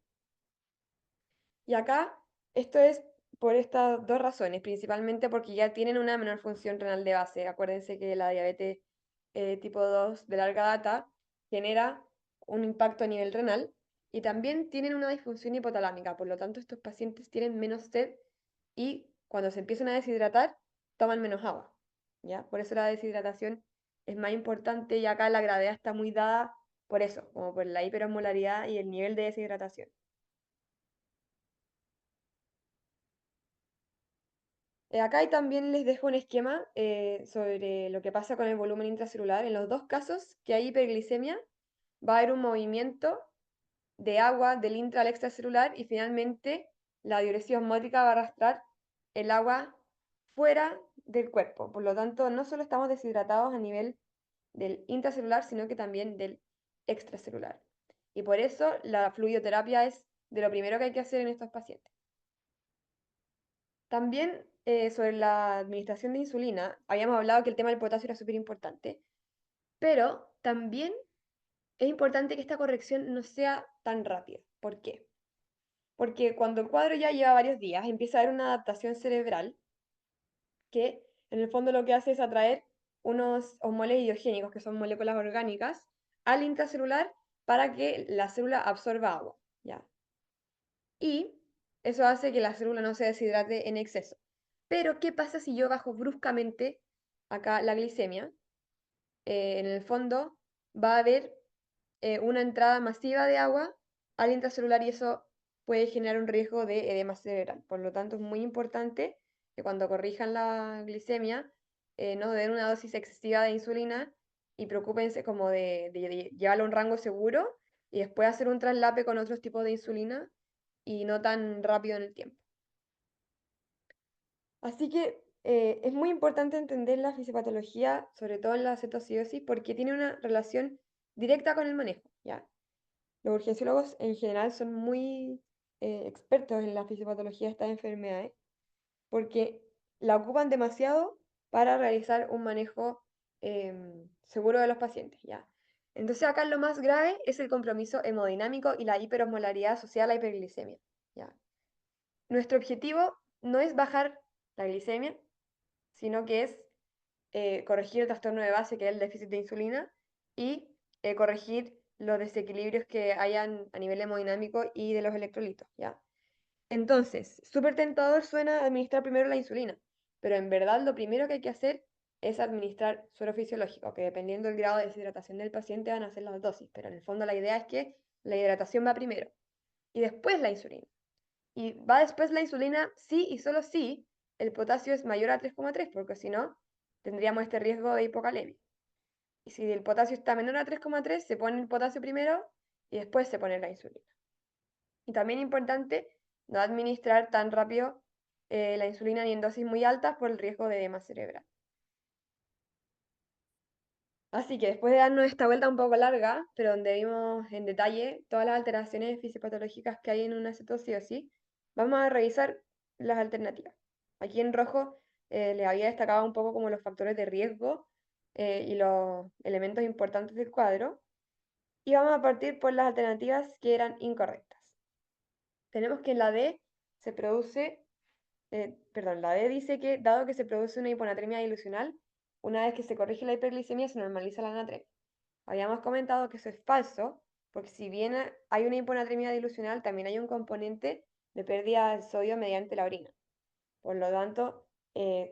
Y acá esto es por estas dos razones, principalmente porque ya tienen una menor función renal de base. Acuérdense que la diabetes tipo 2 de larga data genera un impacto a nivel renal y también tienen una disfunción hipotalámica, por lo tanto estos pacientes tienen menos sed y cuando se empiezan a deshidratar toman menos agua, ¿ya? Por eso la deshidratación es más importante y acá la gravedad está muy dada por eso, como por la hiperosmolaridad y el nivel de deshidratación. Acá y también les dejo un esquema sobre lo que pasa con el volumen intracelular. En los dos casos que hay hiperglicemia, va a haber un movimiento de agua del intra al extracelular y finalmente la diuresis osmótica va a arrastrar el agua fuera del cuerpo. Por lo tanto, no solo estamos deshidratados a nivel del intracelular, sino que también del extracelular. Y por eso la fluidoterapia es de lo primero que hay que hacer en estos pacientes. También sobre la administración de insulina, habíamos hablado que el tema del potasio era súper importante, pero también es importante que esta corrección no sea tan rápida. ¿Por qué? Porque cuando el cuadro ya lleva varios días, empieza a haber una adaptación cerebral que en el fondo lo que hace es atraer unos hormones idiogénicos, que son moléculas orgánicas, al intracelular para que la célula absorba agua, ¿ya? Y eso hace que la célula no se deshidrate en exceso. Pero, ¿qué pasa si yo bajo bruscamente acá la glicemia? En el fondo va a haber una entrada masiva de agua al intracelular y eso puede generar un riesgo de edema cerebral. Por lo tanto, es muy importante que cuando corrijan la glicemia no den una dosis excesiva de insulina y preocúpense como de llevarlo a un rango seguro y después hacer un traslape con otros tipos de insulina y no tan rápido en el tiempo. Así que Es muy importante entender la fisiopatología, sobre todo en la cetocidosis, porque tiene una relación directa con el manejo, ¿ya? Los urgenciólogos en general son muy expertos en la fisiopatología de estas enfermedades, porque la ocupan demasiado para realizar un manejo seguro de los pacientes, ¿ya? Entonces acá lo más grave es el compromiso hemodinámico y la hiperosmolaridad asociada a la hiperglicemia, ¿ya? Nuestro objetivo no es bajar la glicemia, sino que es corregir el trastorno de base, que es el déficit de insulina, y corregir los desequilibrios que hayan a nivel hemodinámico y de los electrolitos, ¿ya? Entonces, súper tentador suena administrar primero la insulina, pero en verdad lo primero que hay que hacer es administrar suero fisiológico, que dependiendo del grado de deshidratación del paciente van a ser las dosis, pero en el fondo la idea es que la hidratación va primero y después la insulina. Y va después la insulina sí y solo si el potasio es mayor a 3,3, porque si no, tendríamos este riesgo de hipocalemia. Y si el potasio está menor a 3,3, se pone el potasio primero y después se pone la insulina. Y también importante no administrar tan rápido la insulina ni en dosis muy altas por el riesgo de edema cerebral. Así que después de darnos esta vuelta un poco larga, pero donde vimos en detalle todas las alteraciones fisiopatológicas que hay en una cetocidosis, vamos a revisar las alternativas. Aquí en rojo les había destacado un poco como los factores de riesgo y los elementos importantes del cuadro, y vamos a partir por las alternativas que eran incorrectas. Tenemos que en la D se produce, la D dice que dado que se produce una hiponatremia dilucional, una vez que se corrige la hiperglicemia se normaliza la anatremia. Habíamos comentado que eso es falso, porque si bien hay una hiponatremia dilucional, también hay un componente de pérdida de sodio mediante la orina. Por lo tanto,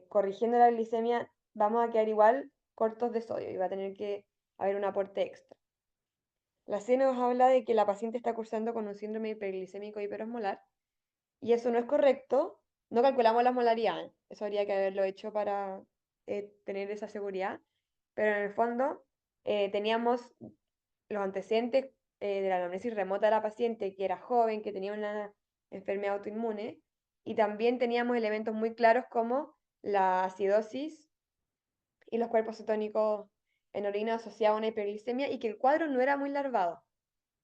corrigiendo la glicemia, vamos a quedar igual cortos de sodio y va a tener que haber un aporte extra. La C nos habla de que la paciente está cursando con un síndrome hiperglicémico hiperosmolar, y eso no es correcto. No calculamos las molaridades, eso habría que haberlo hecho para tener esa seguridad, pero en el fondo teníamos los antecedentes de la anamnesis remota de la paciente, que era joven, que tenía una enfermedad autoinmune, y también teníamos elementos muy claros como la acidosis y los cuerpos cetónicos en orina asociados a una hiperglicemia, y que el cuadro no era muy larvado.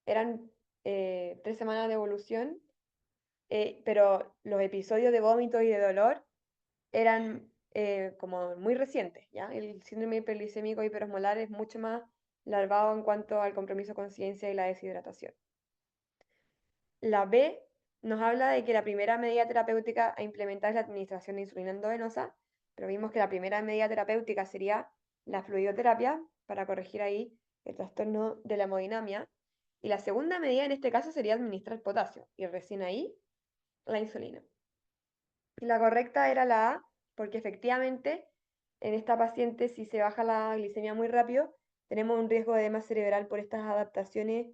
Eran 3 semanas de evolución, pero los episodios de vómito y de dolor eran como muy recientes, ¿ya? El síndrome hiperglicémico hiperosmolar es mucho más larvado en cuanto al compromiso con conciencia y la deshidratación. La B nos habla de que la primera medida terapéutica a implementar es la administración de insulina endovenosa, pero vimos que la primera medida terapéutica sería la fluidoterapia para corregir ahí el trastorno de la hemodinamia, y la segunda medida en este caso sería administrar potasio, y recién ahí la insulina. Y la correcta era la A, porque efectivamente en esta paciente, si se baja la glicemia muy rápido, tenemos un riesgo de edema cerebral por estas adaptaciones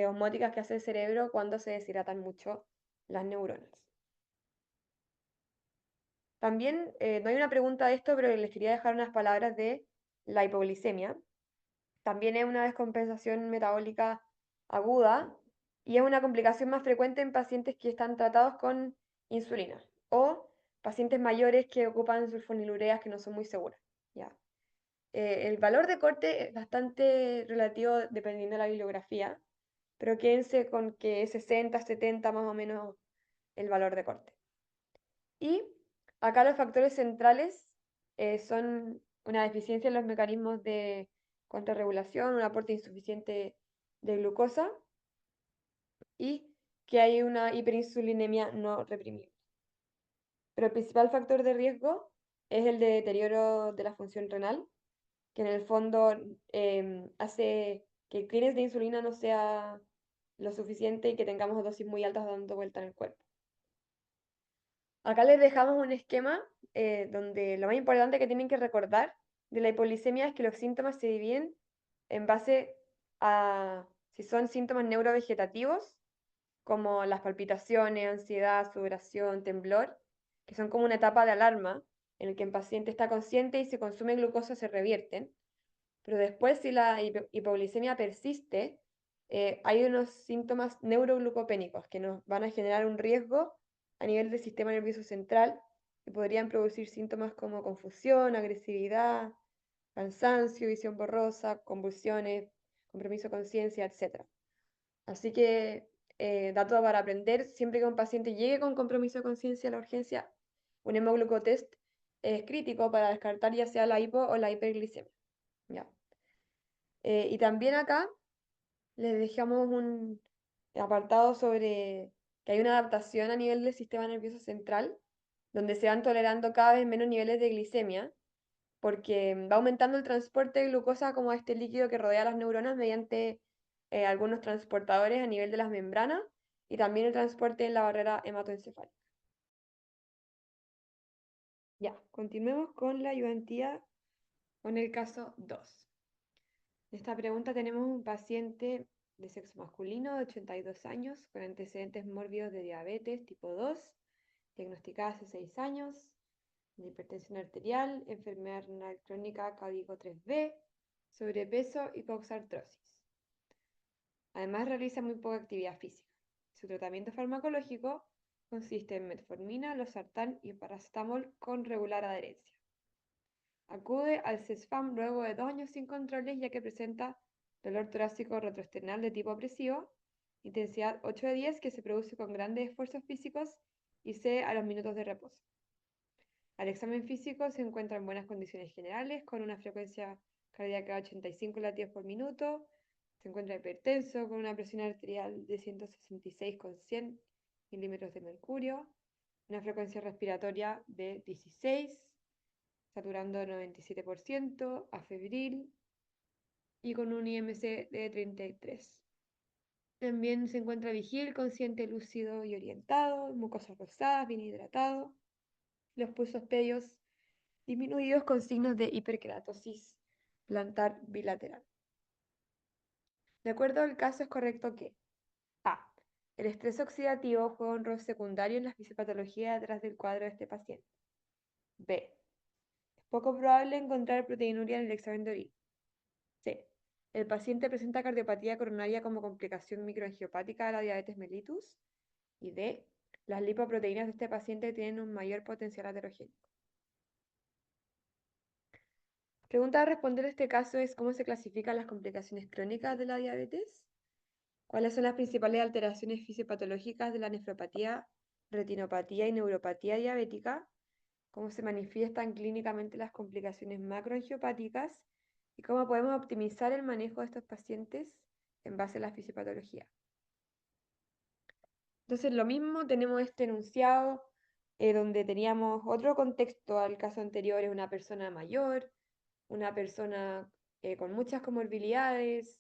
osmóticas que hace el cerebro cuando se deshidratan mucho las neuronas. También, no hay una pregunta de esto, pero les quería dejar unas palabras de la hipoglicemia. También es una descompensación metabólica aguda y es una complicación más frecuente en pacientes que están tratados con insulina o pacientes mayores que ocupan sulfonilureas que no son muy seguras, ¿ya? El valor de corte es bastante relativo dependiendo de la bibliografía, pero quédense con que es 60, 70 más o menos el valor de corte. Y acá los factores centrales son una deficiencia en los mecanismos de contrarregulación, un aporte insuficiente de glucosa y que hay una hiperinsulinemia no reprimida. Pero el principal factor de riesgo es el de deterioro de la función renal, que en el fondo hace que el clearance de insulina no sea lo suficiente y que tengamos dosis muy altas dando vuelta en el cuerpo. Acá les dejamos un esquema donde lo más importante que tienen que recordar de la hipoglicemia es que los síntomas se dividen en base a si son síntomas neurovegetativos, como las palpitaciones, ansiedad, sudoración, temblor, que son como una etapa de alarma en el que el paciente está consciente y si consume glucosa se revierten. Pero después, si la hipoglicemia persiste, hay unos síntomas neuroglucopénicos que nos van a generar un riesgo a nivel del sistema nervioso central que podrían producir síntomas como confusión, agresividad, cansancio, visión borrosa, convulsiones, compromiso de conciencia, etc. Así que, dato para aprender, siempre que un paciente llegue con compromiso de conciencia a la urgencia, un hemoglucotest es crítico para descartar ya sea la hipo o la hiperglicemia. ¿Ya? Y también acá les dejamos un apartado sobre que hay una adaptación a nivel del sistema nervioso central, donde se van tolerando cada vez menos niveles de glicemia, porque va aumentando el transporte de glucosa como este líquido que rodea las neuronas mediante algunos transportadores a nivel de las membranas y también el transporte en la barrera hematoencefálica. Ya, continuemos con la ayudantía con el caso 2. En esta pregunta tenemos un paciente de sexo masculino de 82 años con antecedentes mórbidos de diabetes tipo 2, diagnosticada hace 6 años, de hipertensión arterial, enfermedad renal crónica código 3B, sobrepeso y coxartrosis. Además realiza muy poca actividad física. Su tratamiento farmacológico consiste en metformina, losartán y paracetamol con regular adherencia. Acude al CESFAM luego de 2 años sin controles ya que presenta dolor torácico retroesternal de tipo opresivo, intensidad 8 de 10 que se produce con grandes esfuerzos físicos y C a los minutos de reposo. Al examen físico se encuentra en buenas condiciones generales, con una frecuencia cardíaca de 85 latidos por minuto, se encuentra hipertenso, con una presión arterial de 166 con 100 milímetros de mercurio, una frecuencia respiratoria de 16, saturando 97%, afebril y con un IMC de 33. También se encuentra vigil, consciente, lúcido y orientado, mucosas rosadas, bien hidratado, los pulsos pedios disminuidos con signos de hiperkeratosis plantar bilateral. De acuerdo al caso, es correcto que A. El estrés oxidativo juega un rol secundario en la fisiopatología detrás del cuadro de este paciente. B. Es poco probable encontrar proteinuria en el examen de orina. C. El paciente presenta cardiopatía coronaria como complicación microangiopática de la diabetes mellitus. Y D. Las lipoproteínas de este paciente tienen un mayor potencial aterogénico. Pregunta a responder este caso es ¿cómo se clasifican las complicaciones crónicas de la diabetes? ¿Cuáles son las principales alteraciones fisiopatológicas de la nefropatía, retinopatía y neuropatía diabética? ¿Cómo se manifiestan clínicamente las complicaciones macroangiopáticas? ¿Y cómo podemos optimizar el manejo de estos pacientes en base a la fisiopatología? Entonces, lo mismo, tenemos este enunciado donde teníamos otro contexto al caso anterior, es una persona mayor, una persona con muchas comorbilidades.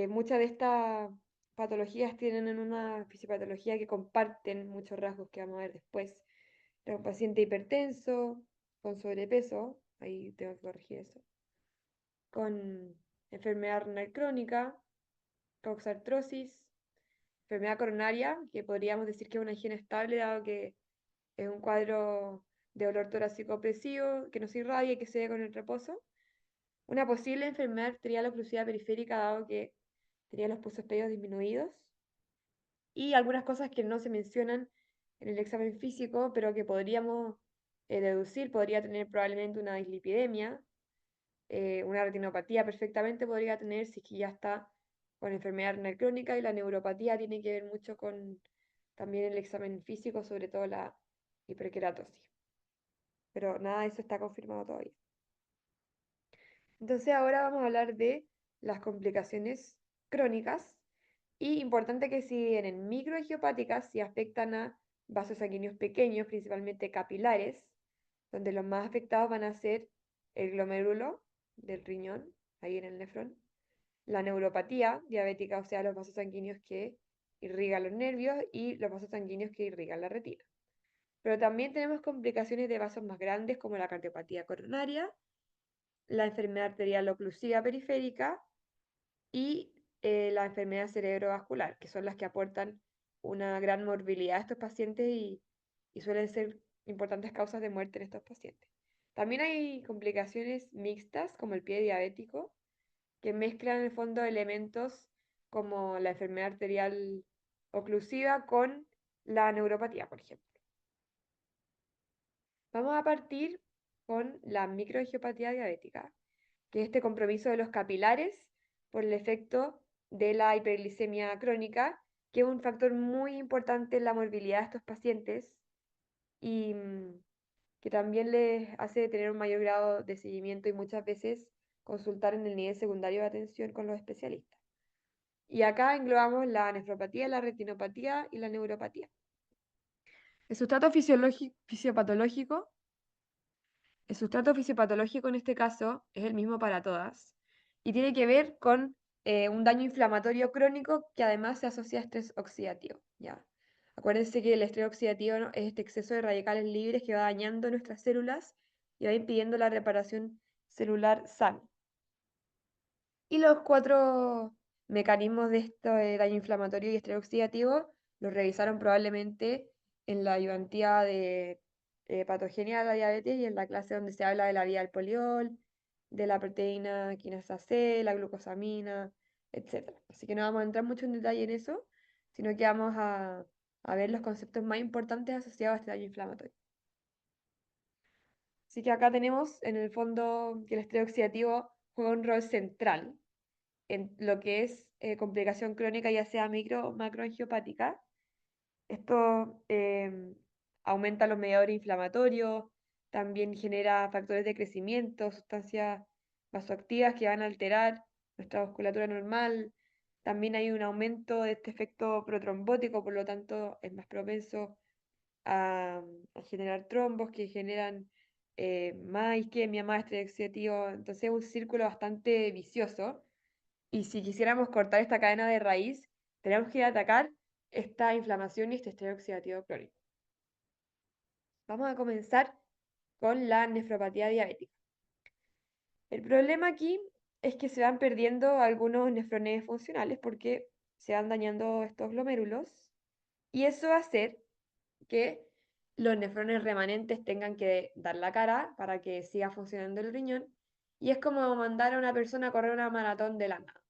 Muchas de estas patologías tienen una fisiopatología que comparten muchos rasgos que vamos a ver después. Era un paciente hipertenso, con sobrepeso, ahí tengo que corregir eso, con enfermedad renal crónica, coxartrosis, enfermedad coronaria, que podríamos decir que es una higiene estable, dado que es un cuadro de dolor torácico opresivo, que no se irradia y que se ve con el reposo. Una posible enfermedad arterial oclusiva periférica, dado que tenía los pulsos pedios disminuidos. Y algunas cosas que no se mencionan en el examen físico, pero que podríamos deducir, podría tener probablemente una dislipidemia, una retinopatía perfectamente podría tener si es que ya está con enfermedad renal crónica y la neuropatía tiene que ver mucho con también el examen físico, sobre todo la hiperkeratosis. Pero nada de eso está confirmado todavía. Entonces ahora vamos a hablar de las complicaciones crónicas y importante que si vienen microangiopáticas, si afectan a vasos sanguíneos pequeños, principalmente capilares, donde los más afectados van a ser el glomérulo del riñón, ahí en el nefrón, la neuropatía diabética, o sea, los vasos sanguíneos que irrigan los nervios y los vasos sanguíneos que irrigan la retina. Pero también tenemos complicaciones de vasos más grandes como la cardiopatía coronaria, la enfermedad arterial oclusiva periférica y la enfermedad cerebrovascular, que son las que aportan una gran morbilidad a estos pacientes y suelen ser importantes causas de muerte en estos pacientes. También hay complicaciones mixtas, como el pie diabético, que mezclan en el fondo elementos como la enfermedad arterial oclusiva con la neuropatía, por ejemplo. Vamos a partir con la microangiopatía diabética, que es este compromiso de los capilares por el efecto de la hiperglicemia crónica, que es un factor muy importante en la morbilidad de estos pacientes y que también les hace tener un mayor grado de seguimiento y muchas veces consultar en el nivel secundario de atención con los especialistas. Y acá englobamos la nefropatía, la retinopatía y la neuropatía. El sustrato fisiopatológico El sustrato fisiopatológico en este caso es el mismo para todas y tiene que ver con un daño inflamatorio crónico que además se asocia a estrés oxidativo. ¿Ya? Acuérdense que el estrés oxidativo, ¿no?, es este exceso de radicales libres que va dañando nuestras células y va impidiendo la reparación celular sana. Y los cuatro mecanismos de este daño inflamatorio y estrés oxidativo los revisaron probablemente en la ayudantía de patogenia de la diabetes y en la clase donde se habla de la vía del poliol, de la proteína quinasa C, la glucosamina, etc. Así que no vamos a entrar mucho en detalle en eso, sino que vamos a ver los conceptos más importantes asociados a este daño inflamatorio. Así que acá tenemos en el fondo que el estrés oxidativo juega un rol central en lo que es complicación crónica, ya sea micro o macroangiopática. Esto aumenta los mediadores inflamatorios, también genera factores de crecimiento, sustancias vasoactivas que van a alterar nuestra musculatura normal. También hay un aumento de este efecto protrombótico, por lo tanto es más propenso a generar trombos que generan más isquemia, más estrés oxidativo. Entonces es un círculo bastante vicioso y si quisiéramos cortar esta cadena de raíz, tenemos que atacar esta inflamación y este estrés oxidativo crónico. Vamos a comenzar con la nefropatía diabética. El problema aquí es que se van perdiendo algunos nefrones funcionales porque se van dañando estos glomérulos y eso va a hacer que los nefrones remanentes tengan que dar la cara para que siga funcionando el riñón y es como mandar a una persona a correr una maratón de la nada.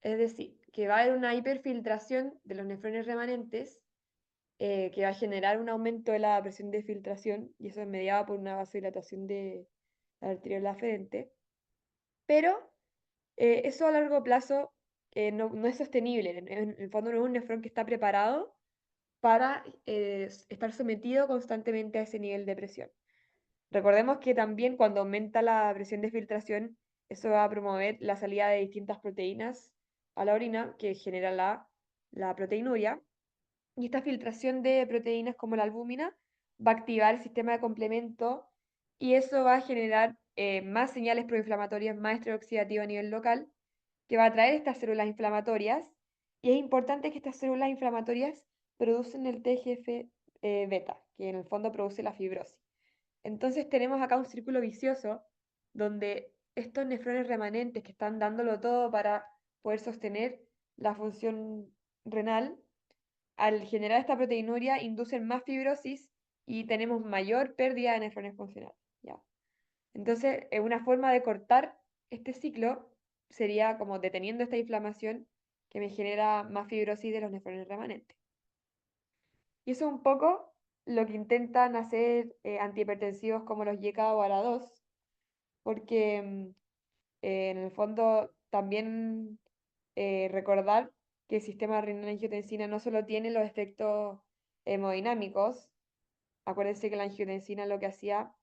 Es decir, que va a haber una hiperfiltración de los nefrones remanentes que va a generar un aumento de la presión de filtración y eso es mediado por una vasodilatación de la arteriola aferente. Pero eso a largo plazo no es sostenible. En el fondo no es un nefrón que está preparado para estar sometido constantemente a ese nivel de presión. Recordemos que también cuando aumenta la presión de filtración, eso va a promover la salida de distintas proteínas a la orina que genera la proteinuria. Y esta filtración de proteínas como la albúmina va a activar el sistema de complemento y eso va a generar más señales proinflamatorias, más estrés oxidativo a nivel local, que va a atraer estas células inflamatorias. Y es importante que estas células inflamatorias producen el TGF beta, que en el fondo produce la fibrosis. Entonces tenemos acá un círculo vicioso donde estos nefrones remanentes que están dándolo todo para poder sostener la función renal, al generar esta proteinuria inducen más fibrosis y tenemos mayor pérdida de nefrones funcionales. ¿Ya? Entonces, una forma de cortar este ciclo sería como deteniendo esta inflamación que me genera más fibrosis de los nefrones remanentes. Y eso es un poco lo que intentan hacer antihipertensivos como los YK o ARA2, porque en el fondo también recordar que el sistema renina-angiotensina no solo tiene los efectos hemodinámicos, acuérdense que la angiotensina lo que hacía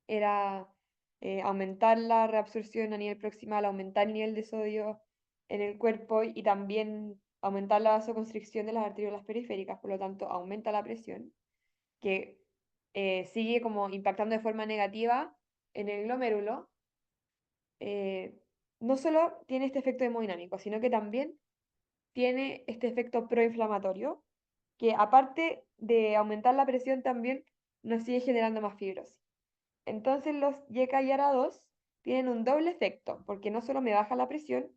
era aumentar la reabsorción a nivel proximal, aumentar el nivel de sodio en el cuerpo y también aumentar la vasoconstricción de las arteriolas periféricas, por lo tanto aumenta la presión, que sigue como impactando de forma negativa en el glomérulo. No solo tiene este efecto hemodinámico, sino que también tiene este efecto proinflamatorio, que aparte de aumentar la presión también nos sigue generando más fibrosis. Entonces los YK y ARA2 tienen un doble efecto, porque no solo me baja la presión,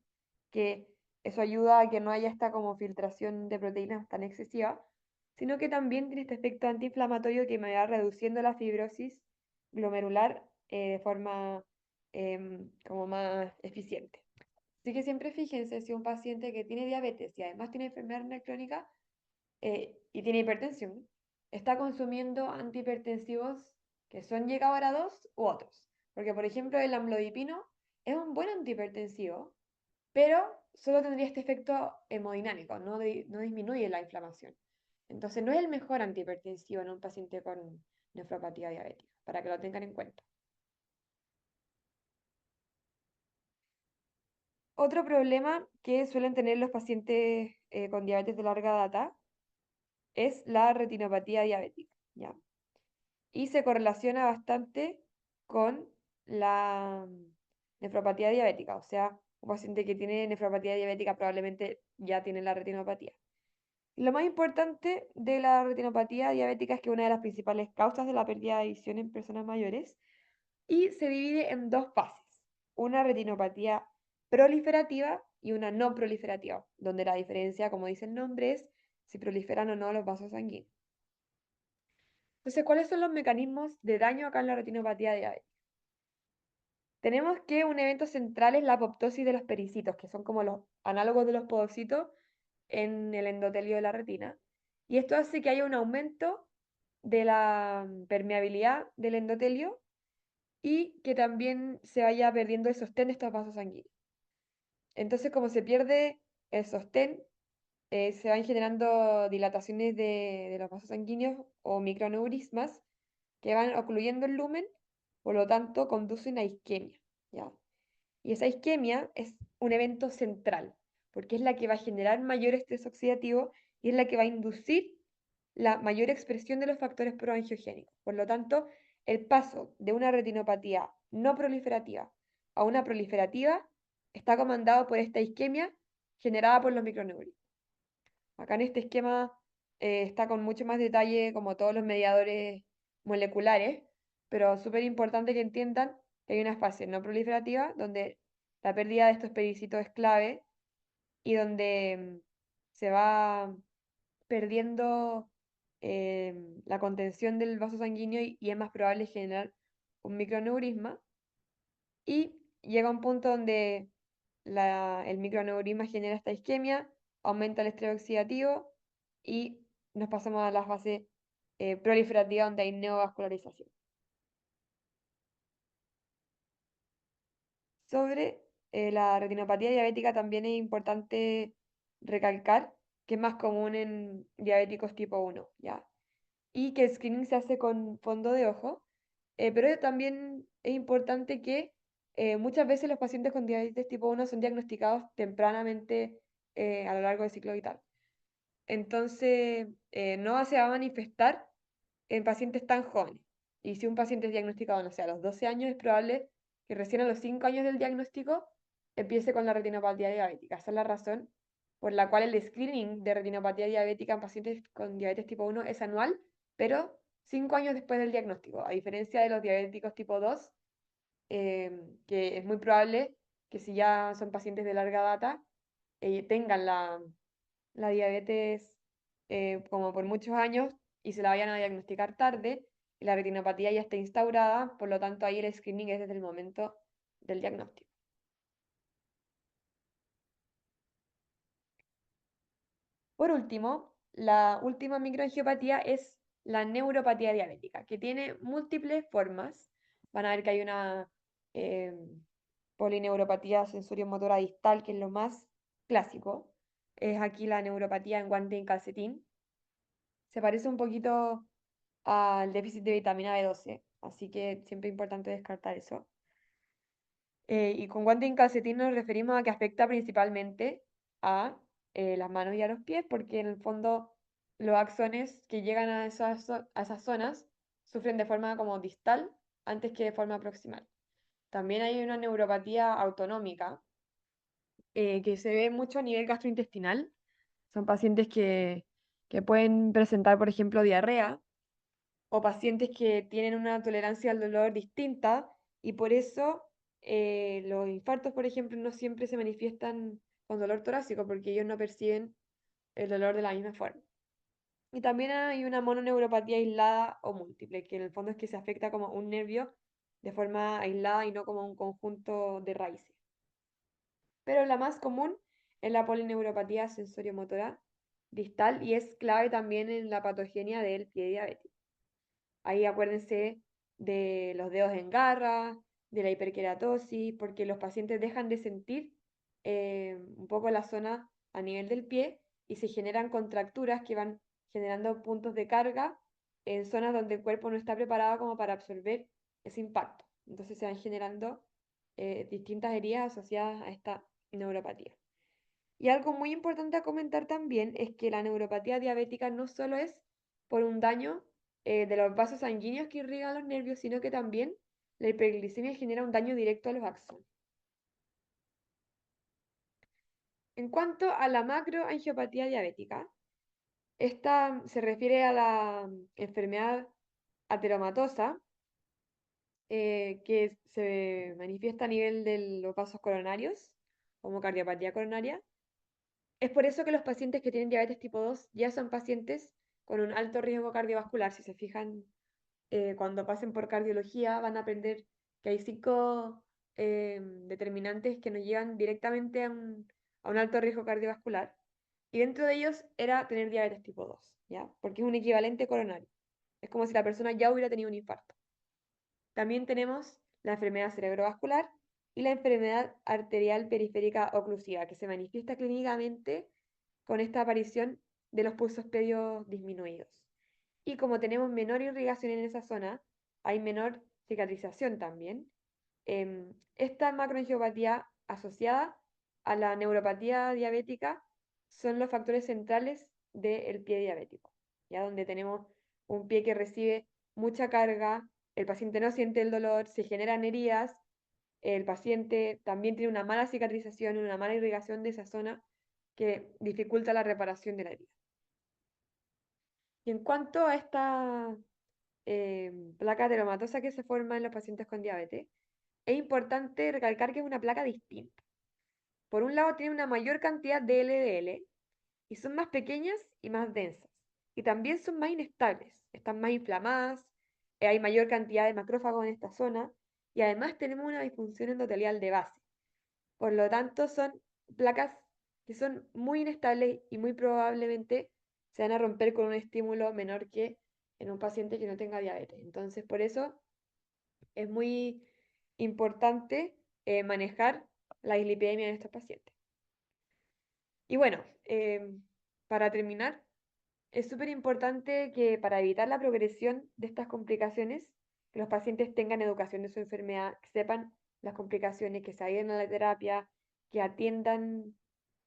que eso ayuda a que no haya esta como filtración de proteínas tan excesiva, sino que también tiene este efecto antiinflamatorio que me va reduciendo la fibrosis glomerular de forma como más eficiente. Así que siempre fíjense si un paciente que tiene diabetes y además tiene enfermedad renal crónica y tiene hipertensión, está consumiendo antihipertensivos que son llegadora 2 u otros. Porque, por ejemplo, el amlodipino es un buen antihipertensivo, pero solo tendría este efecto hemodinámico, no disminuye la inflamación. Entonces, no es el mejor antihipertensivo en un paciente con nefropatía diabética, para que lo tengan en cuenta. Otro problema que suelen tener los pacientes con diabetes de larga data es la retinopatía diabética, ¿ya? Y se correlaciona bastante con la nefropatía diabética, o sea, un paciente que tiene nefropatía diabética probablemente ya tiene la retinopatía. Lo más importante de la retinopatía diabética es que una de las principales causas de la pérdida de visión en personas mayores y se divide en dos fases, una retinopatía proliferativa y una no proliferativa, donde la diferencia, como dice el nombre, es si proliferan o no los vasos sanguíneos. Entonces, ¿cuáles son los mecanismos de daño acá en la retinopatía diabética? Tenemos que un evento central es la apoptosis de los pericitos, que son como los análogos de los podocitos en el endotelio de la retina. Y esto hace que haya un aumento de la permeabilidad del endotelio y que también se vaya perdiendo el sostén de estos vasos sanguíneos. Entonces, como se pierde el sostén, se van generando dilataciones de los vasos sanguíneos o microaneurismas que van ocluyendo el lumen, por lo tanto, conducen a isquemia, ¿ya? Y esa isquemia es un evento central, porque es la que va a generar mayor estrés oxidativo y es la que va a inducir la mayor expresión de los factores proangiogénicos. Por lo tanto, el paso de una retinopatía no proliferativa a una proliferativa está comandado por esta isquemia generada por los microneurismas. Acá en este esquema está con mucho más detalle como todos los mediadores moleculares, pero súper importante que entiendan que hay una fase no proliferativa donde la pérdida de estos pericitos es clave y donde se va perdiendo la contención del vaso sanguíneo y es más probable generar un microaneurisma y llega un punto donde el microaneurisma genera esta isquemia, aumenta el estrés oxidativo y nos pasamos a la fase proliferativa donde hay neovascularización. Sobre la retinopatía diabética también es importante recalcar que es más común en diabéticos tipo 1, ¿ya? Y que el screening se hace con fondo de ojo, pero también es importante que muchas veces los pacientes con diabetes tipo 1 son diagnosticados tempranamente a lo largo del ciclo vital. Entonces, no se va a manifestar en pacientes tan jóvenes. Y si un paciente es diagnosticado, no sé, a los 12 años, es probable que recién a los 5 años del diagnóstico empiece con la retinopatía diabética. Esa es la razón por la cual el screening de retinopatía diabética en pacientes con diabetes tipo 1 es anual, pero 5 años después del diagnóstico, a diferencia de los diabéticos tipo 2, que es muy probable que si ya son pacientes de larga data, tengan la diabetes como por muchos años y se la vayan a diagnosticar tarde y la retinopatía ya está instaurada, por lo tanto ahí el screening es desde el momento del diagnóstico. Por último, la última microangiopatía es la neuropatía diabética, que tiene múltiples formas. Van a ver que hay una eh, polineuropatía sensoriomotora distal, que es lo más clásico. Es aquí la neuropatía en guante y en calcetín. Se parece un poquito al déficit de vitamina B12, así que siempre es importante descartar eso. Y con guante y calcetín nos referimos a que afecta principalmente a las manos y a los pies, porque en el fondo los axones que llegan a a esas zonas sufren de forma como distal antes que de forma proximal. También hay una neuropatía autonómica que se ve mucho a nivel gastrointestinal. Son pacientes que pueden presentar, por ejemplo, diarrea o pacientes que tienen una tolerancia al dolor distinta y por eso los infartos, por ejemplo, no siempre se manifiestan con dolor torácico porque ellos no perciben el dolor de la misma forma. Y también hay una mononeuropatía aislada o múltiple, que en el fondo es que se afecta como un nervio de forma aislada y no como un conjunto de raíces. Pero la más común es la polineuropatía sensoriomotora, distal y es clave también en la patogenia del pie diabético. Ahí acuérdense de los dedos en garra, de la hiperkeratosis, porque los pacientes dejan de sentir un poco la zona a nivel del pie y se generan contracturas que van generando puntos de carga en zonas donde el cuerpo no está preparado como para absorber ese impacto. Entonces se van generando distintas heridas asociadas a esta neuropatía. Y algo muy importante a comentar también es que la neuropatía diabética no solo es por un daño de los vasos sanguíneos que irrigan los nervios, sino que también la hiperglicemia genera un daño directo a los axones. En cuanto a la macroangiopatía diabética, esta se refiere a la enfermedad ateromatosa que se manifiesta a nivel de los vasos coronarios, como cardiopatía coronaria. Es por eso que los pacientes que tienen diabetes tipo 2 ya son pacientes con un alto riesgo cardiovascular. Si se fijan, cuando pasen por cardiología van a aprender que hay 5 determinantes que nos llevan directamente a un alto riesgo cardiovascular. Y dentro de ellos era tener diabetes tipo 2, ¿ya? Porque es un equivalente coronario. Es como si la persona ya hubiera tenido un infarto. También tenemos la enfermedad cerebrovascular y la enfermedad arterial periférica oclusiva, que se manifiesta clínicamente con esta aparición de los pulsos pedios disminuidos. Y como tenemos menor irrigación en esa zona, hay menor cicatrización también. Esta macroangiopatía asociada a la neuropatía diabética son los factores centrales del pie diabético, ya donde tenemos un pie que recibe mucha carga, el paciente no siente el dolor, se generan heridas, el paciente también tiene una mala cicatrización, una mala irrigación de esa zona que dificulta la reparación de la herida. Y en cuanto a esta placa ateromatosa que se forma en los pacientes con diabetes, es importante recalcar que es una placa distinta. Por un lado, tiene una mayor cantidad de LDL y son más pequeñas y más densas. Y también son más inestables, están más inflamadas, hay mayor cantidad de macrófagos en esta zona y además tenemos una disfunción endotelial de base. Por lo tanto, son placas que son muy inestables y muy probablemente se van a romper con un estímulo menor que en un paciente que no tenga diabetes. Entonces, por eso es muy importante manejar la dislipidemia en estos pacientes. Y bueno, para terminar, es súper importante que para evitar la progresión de estas complicaciones, que los pacientes tengan educación de su enfermedad, que sepan las complicaciones, que se adhieran a la terapia, que atiendan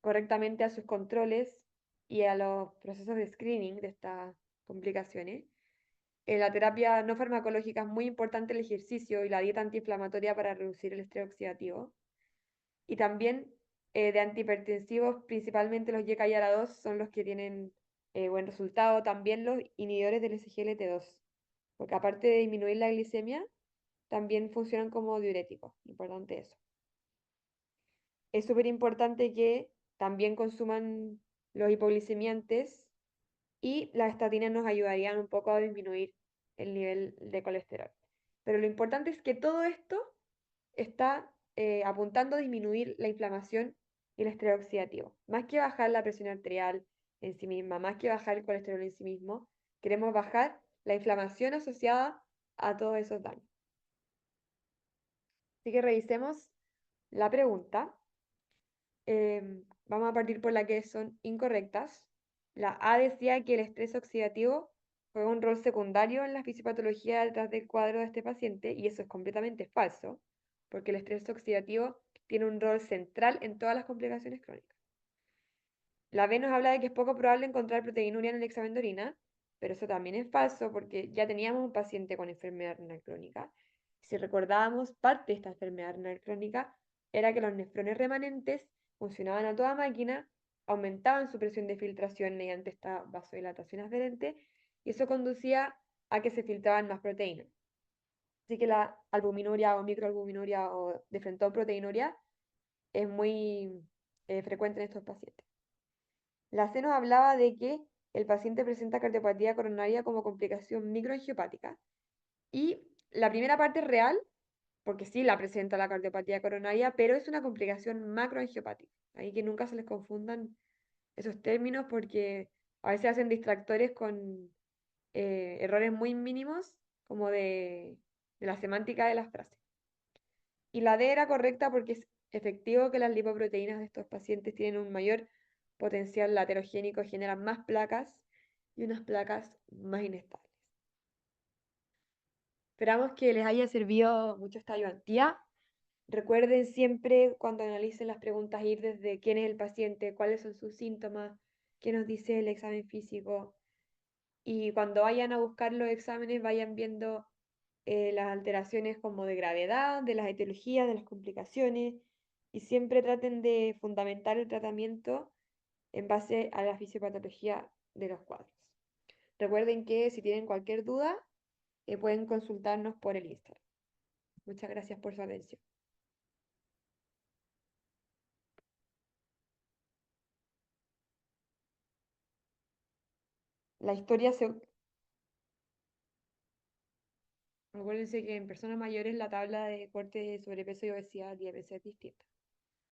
correctamente a sus controles y a los procesos de screening de estas complicaciones. En la terapia no farmacológica es muy importante el ejercicio y la dieta antiinflamatoria para reducir el estrés oxidativo. Y también de antihipertensivos, principalmente los YKR2 son los que tienen buen resultado. También los inhibidores del SGLT2, porque aparte de disminuir la glicemia, también funcionan como diuréticos. Importante eso. Es súper importante que también consuman los hipoglicemiantes y las estatinas nos ayudarían un poco a disminuir el nivel de colesterol. Pero lo importante es que todo esto está apuntando a disminuir la inflamación y el estrés oxidativo. Más que bajar la presión arterial en sí misma, más que bajar el colesterol en sí mismo, queremos bajar la inflamación asociada a todos esos daños. Así que revisemos la pregunta. Vamos a partir por las que son incorrectas. La A decía que el estrés oxidativo juega un rol secundario en la fisiopatología detrás del cuadro de este paciente, y eso es completamente falso, porque el estrés oxidativo tiene un rol central en todas las complicaciones crónicas. La B nos habla de que es poco probable encontrar proteinuria en el examen de orina, pero eso también es falso porque ya teníamos un paciente con enfermedad renal crónica. Si recordábamos, parte de esta enfermedad renal crónica era que los nefrones remanentes funcionaban a toda máquina, aumentaban su presión de filtración mediante esta vasodilatación aferente, y eso conducía a que se filtraban más proteínas. Así que la albuminuria o microalbuminuria o de proteinuria es muy frecuente en estos pacientes. La C nos hablaba de que el paciente presenta cardiopatía coronaria como complicación microangiopática. Y la primera parte es real, porque sí la presenta la cardiopatía coronaria, pero es una complicación macroangiopática. Ahí que nunca se les confundan esos términos porque a veces hacen distractores con errores muy mínimos, como de la semántica de las frases. Y la D era correcta porque es efectivo que las lipoproteínas de estos pacientes tienen un mayor potencial laterogénico, generan más placas y unas placas más inestables. Esperamos que les haya servido mucho esta ayudantía. Recuerden siempre cuando analicen las preguntas ir desde quién es el paciente, cuáles son sus síntomas, qué nos dice el examen físico. Y cuando vayan a buscar los exámenes, vayan viendo las alteraciones como de gravedad, de las etiologías, de las complicaciones, y siempre traten de fundamentar el tratamiento en base a la fisiopatología de los cuadros. Recuerden que si tienen cualquier duda, pueden consultarnos por el Instagram. Muchas gracias por su atención. La historia se... Acuérdense que en personas mayores la tabla de corte de sobrepeso y obesidad debe ser distinta.